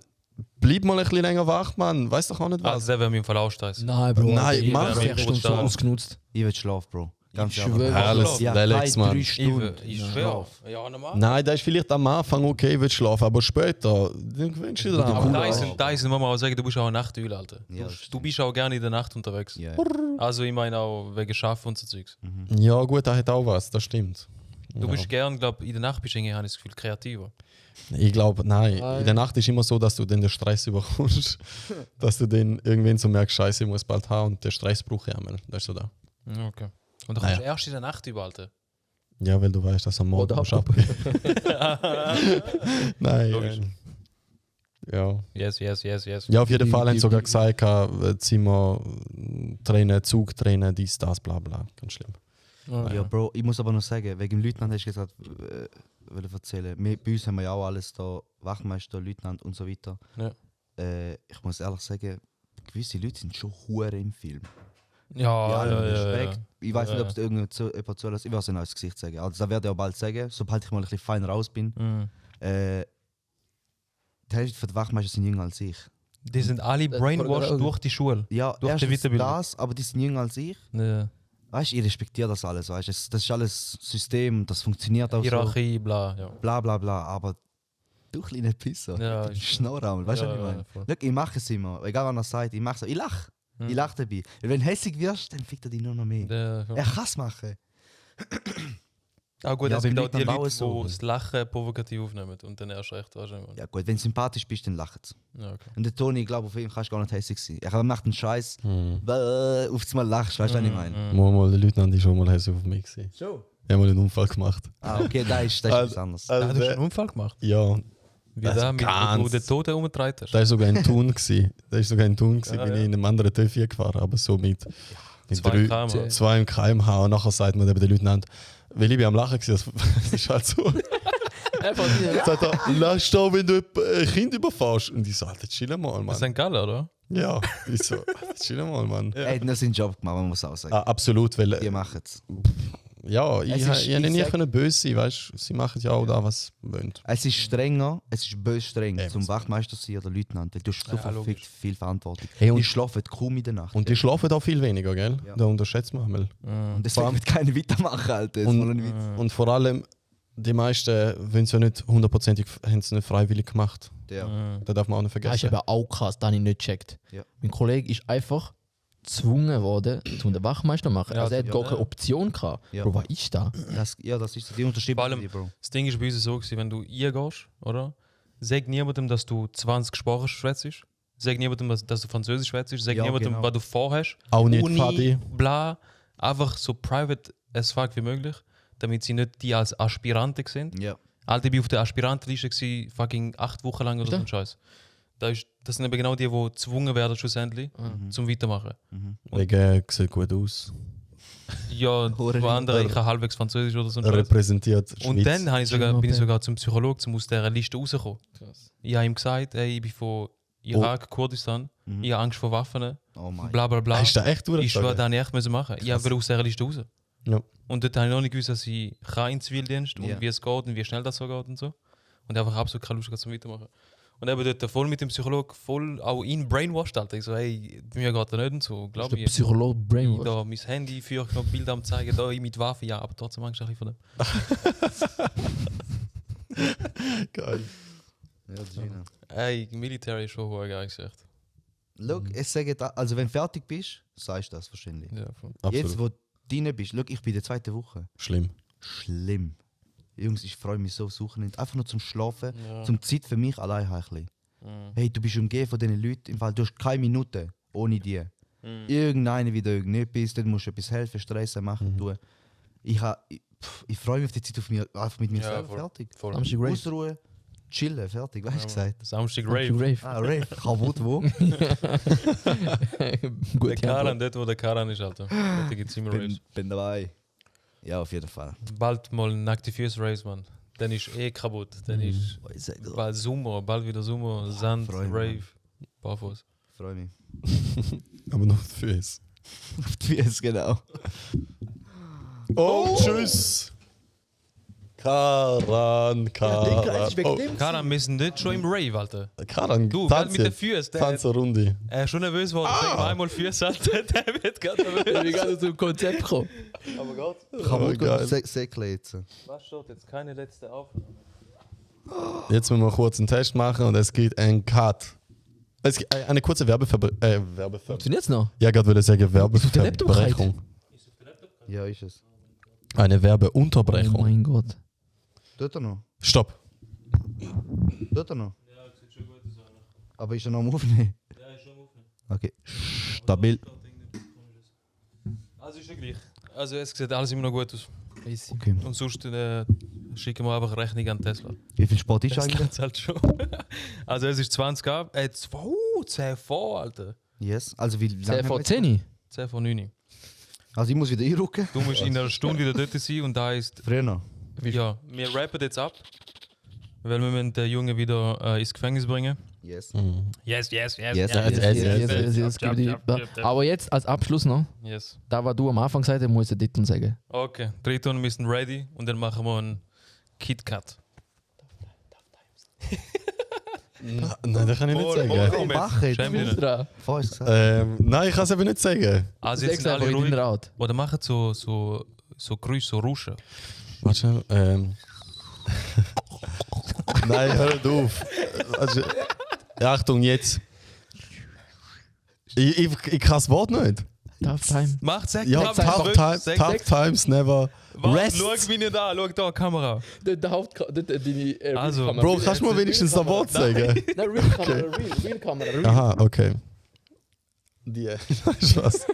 bleib mal ein bisschen länger wach, Mann, weißt doch auch nicht was. Also der wäre mir im Fall aussteißen. Nein, Bro. Nein, ich Mann. habe 4 Stunden so Brutal. ausgenutzt. Ich will schlafen, Bro. Ganz Ich ehrlich. schwöre. Alles, Ja, Relax, keine Mann. 3 Stunden. Ich schwöre. Ja, normal. Nein, das ist vielleicht am Anfang okay, ich will schlafen, aber später, dann gewöhnst du dich Aber daran. Dyson muss man auch sagen, du bist auch ein Nachteul, Alter. Ja, Du bist auch gerne in der Nacht unterwegs. Ja. Also ich meine auch wegen Schaffen und so Zeugs. Ja gut, das hat auch was, das stimmt. Du bist gern, glaube in der Nacht bist du irgendwie, habe ich das Gefühl, kreativer. Ich glaube, nein. In der Nacht ist immer so, dass du dann den Stress überkommst. Dass du dann irgendwann so merkst, Scheiße, ich muss bald haben und den Stress brauche ich einmal. Das ist so da. Okay. Und du kommst erst in der Nacht über, Alter. Ja, weil du weißt, dass am Morgen Oder musst abgehen. Nein. Logisch. Ja. Yes. Ja, auf jeden Fall haben sie sogar gesagt, Zimmer, Tränen, Zug, Tränen, dies, das, bla bla. Ganz schlimm. Ja, Bro, ich muss aber noch sagen, wegen dem Leutnant hast du gesagt, erzählen. Bei uns haben wir ja auch alles da, Wachmeister, Leutnant und so weiter. Ja. Ich muss ehrlich sagen, gewisse Leute sind schon hure im Film. Ja, Respekt. Ich weiß nicht, ob es Ja. jemand zulässt. Ich werde es ihnen ins Gesicht sagen. Also, das werde ich auch bald sagen, sobald ich mal ein bisschen fein raus bin. Mhm. Die Hälfte von den Wachmeister sind jünger als ich. Die sind alle brainwashed durch die Schule. Ja, Durch die erstens Weiterbildung. das, aber die sind jünger als ich. Ja. Weißt du, ich respektiere das alles. Weißt? Das ist alles System, das funktioniert auch Hierarchie, bla. Ja. so. Bla bla bla. Aber du kleine Pisser. Ja, Du Schnorraum, weißt du, ja, was ich ja, meine? voll. Schau, ich mache es immer. Egal was er sagt, ich mache es. Ich lache. Ich lache dabei. Weil wenn du hässig wirst, dann fickt er dich nur noch mehr. Ja. Er kann es machen. Ah, gut, Ja, es beim gibt auch die Leutnant Leute, auch so. die das Lachen provokativ aufnehmen und dann erst recht. Weißt du? Ja gut, wenn du sympathisch bist, dann lacht es. Ja, okay. Und der Toni, ich glaube, auf ihn kannst du gar nicht hässig sein. Er macht einen Scheiß, Hm. auf einmal lachst, weißt du, was ich meine? Mal, der Leutnant ist schon mal hässlich auf mich gewesen. So. Ich habe mal einen Unfall gemacht. Ah, okay, da ist etwas anderes. Ah, du hast einen Unfall gemacht? Ja, Wie Das da, mit, wo ganz- du den Toten umgedreht hast? da war sogar ein Thun. Bin ich in einem anderen Töpfchen gefahren, aber so mit 2 km/h. 2 km/h. Und nachher sagt man eben der Leutnant, weil ich bin am Lachen war, das ist halt so. Einfach wieder. Sagt er, lass da, wenn du ein Kind überfährst. Und ich so, Alter, chill mal, Das ist Mann. ein Galler, oder? Ja, ich so, Alter, chill mal, Mann. Er hat nur seinen Job gemacht, man muss auch sagen. Ah, absolut, weil Die machen es. ja, ich Es ist- habe ich nie sag- können böse sein, weißt du, sie machen ja auch da, was sie wollen. Es ist strenger, es ist böse streng, Eben. zum Wachmeister zu sein oder Leutnant, weil du hast so Ja, verfickt logisch. viel Verantwortung. Hey, und- Die schlafen kaum in der Nacht. Und die schlafen auch viel weniger, gell? Ja. Da unterschätzt man mal. Und deswegen wird keiner weitermachen, Alter. Das ist mal ein Witz. Und vor allem, die meisten, wenn sie ja nicht hundertprozentig, haben sie nicht freiwillig gemacht. Ja. Das darf man auch nicht Das ist vergessen. aber auch krass, das habe ich nicht gecheckt. Ja. Mein Kollege ist einfach gezwungen worden, zum den Wachmeister zu machen. Ja, Also er hat ja. gar keine Option gehabt. Ja. Bro, was ist da? Das ist so, die unterschreiben Vor allem- die, Bro. Das Ding ist bei uns so, gewesen, wenn du gehst, oder? Sag niemandem, dass du 20 Sprachen schwätzt. Sag niemandem, dass du Französisch schwätzt. Sag Ja, niemandem, genau. was du vorhast. Auch nicht Uni, Fadi. bla. Einfach so private as fuck wie möglich, damit sie nicht die als Aspiranten sehen. Ja. Alter, ich war auf der Aspirantenliste gewesen, fucking 8 Wochen lang oder so ein Scheiß. Das sind eben genau die, die gezwungen werden schlussendlich, zum Weitermachen. Wegen sieht gut aus. Ja, Hure wo andere, ich kann halbwegs Französisch oder so ein Er Scheiß. repräsentiert die Und Schweiz. dann bin ich sogar zum Psychologen, um aus dieser Liste rauszukommen. Ich habe ihm gesagt, ey, ich bin von Irak, Kurdistan, ich habe Angst vor Waffen, Oh mein bla bla bla. Hast du das echt Ich schwöre, durchgezogen? das hätte ich machen müssen. Ich will aus dieser Liste raus. Ja. Und dort habe ich noch nicht gewusst, dass ich kann in den Zivildienst und Ja. wie es geht und wie schnell das so geht und so. Und einfach absolut keine Lust gehabt zum Weitermachen. Und eben dort voll mit dem Psychologen, voll auch ihn brainwashed, Alter. Ich so, hey, bei mir geht das nicht und so, Ist glaube der ich. Psychologe Brainwash? Da mein Handy für noch Bilder am zeigen, da ich mit Waffen, ja, aber trotzdem Angst ein bisschen von dem. Geil. Ja, das ist wieder. Ey, Military ist schon hoch geil gesagt. Look, ich sage da, also wenn du fertig bist, sagst du das wahrscheinlich. Ja, voll. Jetzt, Absolut. wo du drin bist, look, ich bin in der 2. Woche. Schlimm. Schlimm. Jungs, ich freue mich so aufs Wochenende. Einfach nur zum Schlafen, Ja. zum Zeit für mich allein ein bisschen. Hey, du bist umgeben von diesen Leuten, im Fall, du hast keine Minute ohne die. Irgendeiner wieder irgendetwas, dann musst du etwas helfen, stressen, machen, tun. Ich freue mich auf die Zeit einfach mit mir Ja, selber, voll. fertig. Voll. Samstag Rave. Ausruhen, chillen, fertig, weißt du gesagt. Samstag Rave. Rave. Ah, Rave, kaputt wo? Der Gut Karan, dort wo der Karan ist, Alter. Da gibt es immer Raves. Bin dabei. Ja, auf jeden Fall. Bald mal nackte Füße Raves, Mann. Dann ist kaputt. Dann ist bald Sommer, bald wieder Sommer, Sand, freu mich, Rave, barfuß. Freue mich. Aber noch die Füße. Auf die Füße, genau. Oh, tschüss! Karan. Oh, Karan, wir sind nicht schon im Rave, Alter. Karan, Du, tanz mit den jetzt. Füßen. Tanz eine Runde. Er ist schon nervös geworden. Sag mal einmal Füße, Alter. Der wird gerade nervös. Wie gerade zum Konzept kommen. Kaputt geil. Säckle jetzt. Was steht jetzt? Keine letzte Aufnahme. Jetzt müssen wir kurz einen Test machen und es gibt einen Cut. Es gibt eine kurze Werbeverbreitung. Funktioniert's noch? Ja, gerade würde ich sagen der Laptop Werbeunterbrechung. Ja, ist es. Eine Oh Werbeunterbrechung. mein Gott. Dort noch. Stopp. Dort noch. Ja, sieht schon gut aus. Aber ist er noch am Aufnehmen? Ja, ist schon aufgenommen. Okay. Stabil. Also ist ja gleich. Also es sieht alles immer noch gut aus. Okay. Und sonst schicken wir einfach Rechnung an Tesla. Wie viel Sport ist Das eigentlich? tut's halt schon. Also es ist 20 ab. 10 vor, Alter. Yes. Also wie 10 lange vor haben wir 10? 10 vor 9. jetzt? Also ich muss wieder einrücken. Du musst in einer Stunde wieder dort sein und da ist... Früher noch. Ja, wir rappen jetzt ab. Weil wir müssen den Jungen wieder ins Gefängnis bringen. Yes. Yes. Yes. Gib die- Aber jetzt als Abschluss noch, Yes. da was du am Anfang gesagt hast, muss ich dir Titel sagen. Okay, 3 Tonnen müssen ready und dann machen wir einen KitKat. Nein, das kann ich nicht sagen. Komm, mach jetzt. Schäm dich nicht. Dran. Vorher hast du gesagt. Nein, ich kann es eben nicht sagen. Also jetzt Sag's sind einfach alle in deiner ruhig. Art. Oder machen so Grüße, so Rauschen. Warte schnell. Nein, hört auf. Also, ja, Achtung, jetzt. Ich kann das Wort nicht. Tough Time. Macht, sag Ja, sag- tough, sag- time, sag- tough times never rest. Schau mich nicht an, schau da, Kamera. Der deine Also, Real-Kamera. Bro, kannst du mir wenigstens das Wort sagen? Nein, Real-Kamera, Real-Kamera. Real. Aha, okay. Die, was?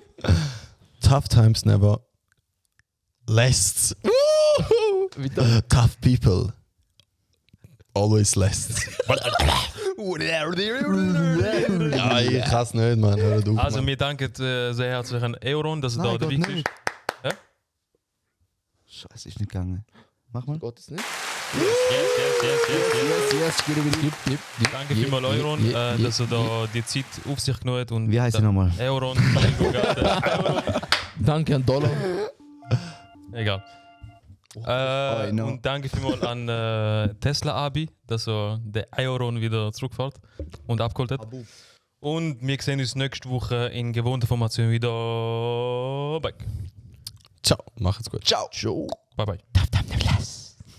Tough times never lasts. Wie da? Tough people always lasts. Ja, ich kann es nicht, Mann. Hör auf, Also Mann. wir danken sehr herzlich an Euron, dass er da Nein, dabei geht ist. nicht. Hä? Scheiße, ist nicht gegangen. Mach mal. Gott ist nicht. Yes. Danke vielmals Euron, dass er da die Zeit auf sich genommen hat. Und Wie heißt sie nochmal? Euron. Danke an Dollar. Egal. I know. Und danke vielmals an Tesla Abi, dass er den Euron wieder zurückfährt und abgeholt hat. Und wir sehen uns nächste Woche in gewohnter Formation wieder. Bye. Ciao, macht's gut. Ciao. Ciao. Bye bye. Tough Time, never last.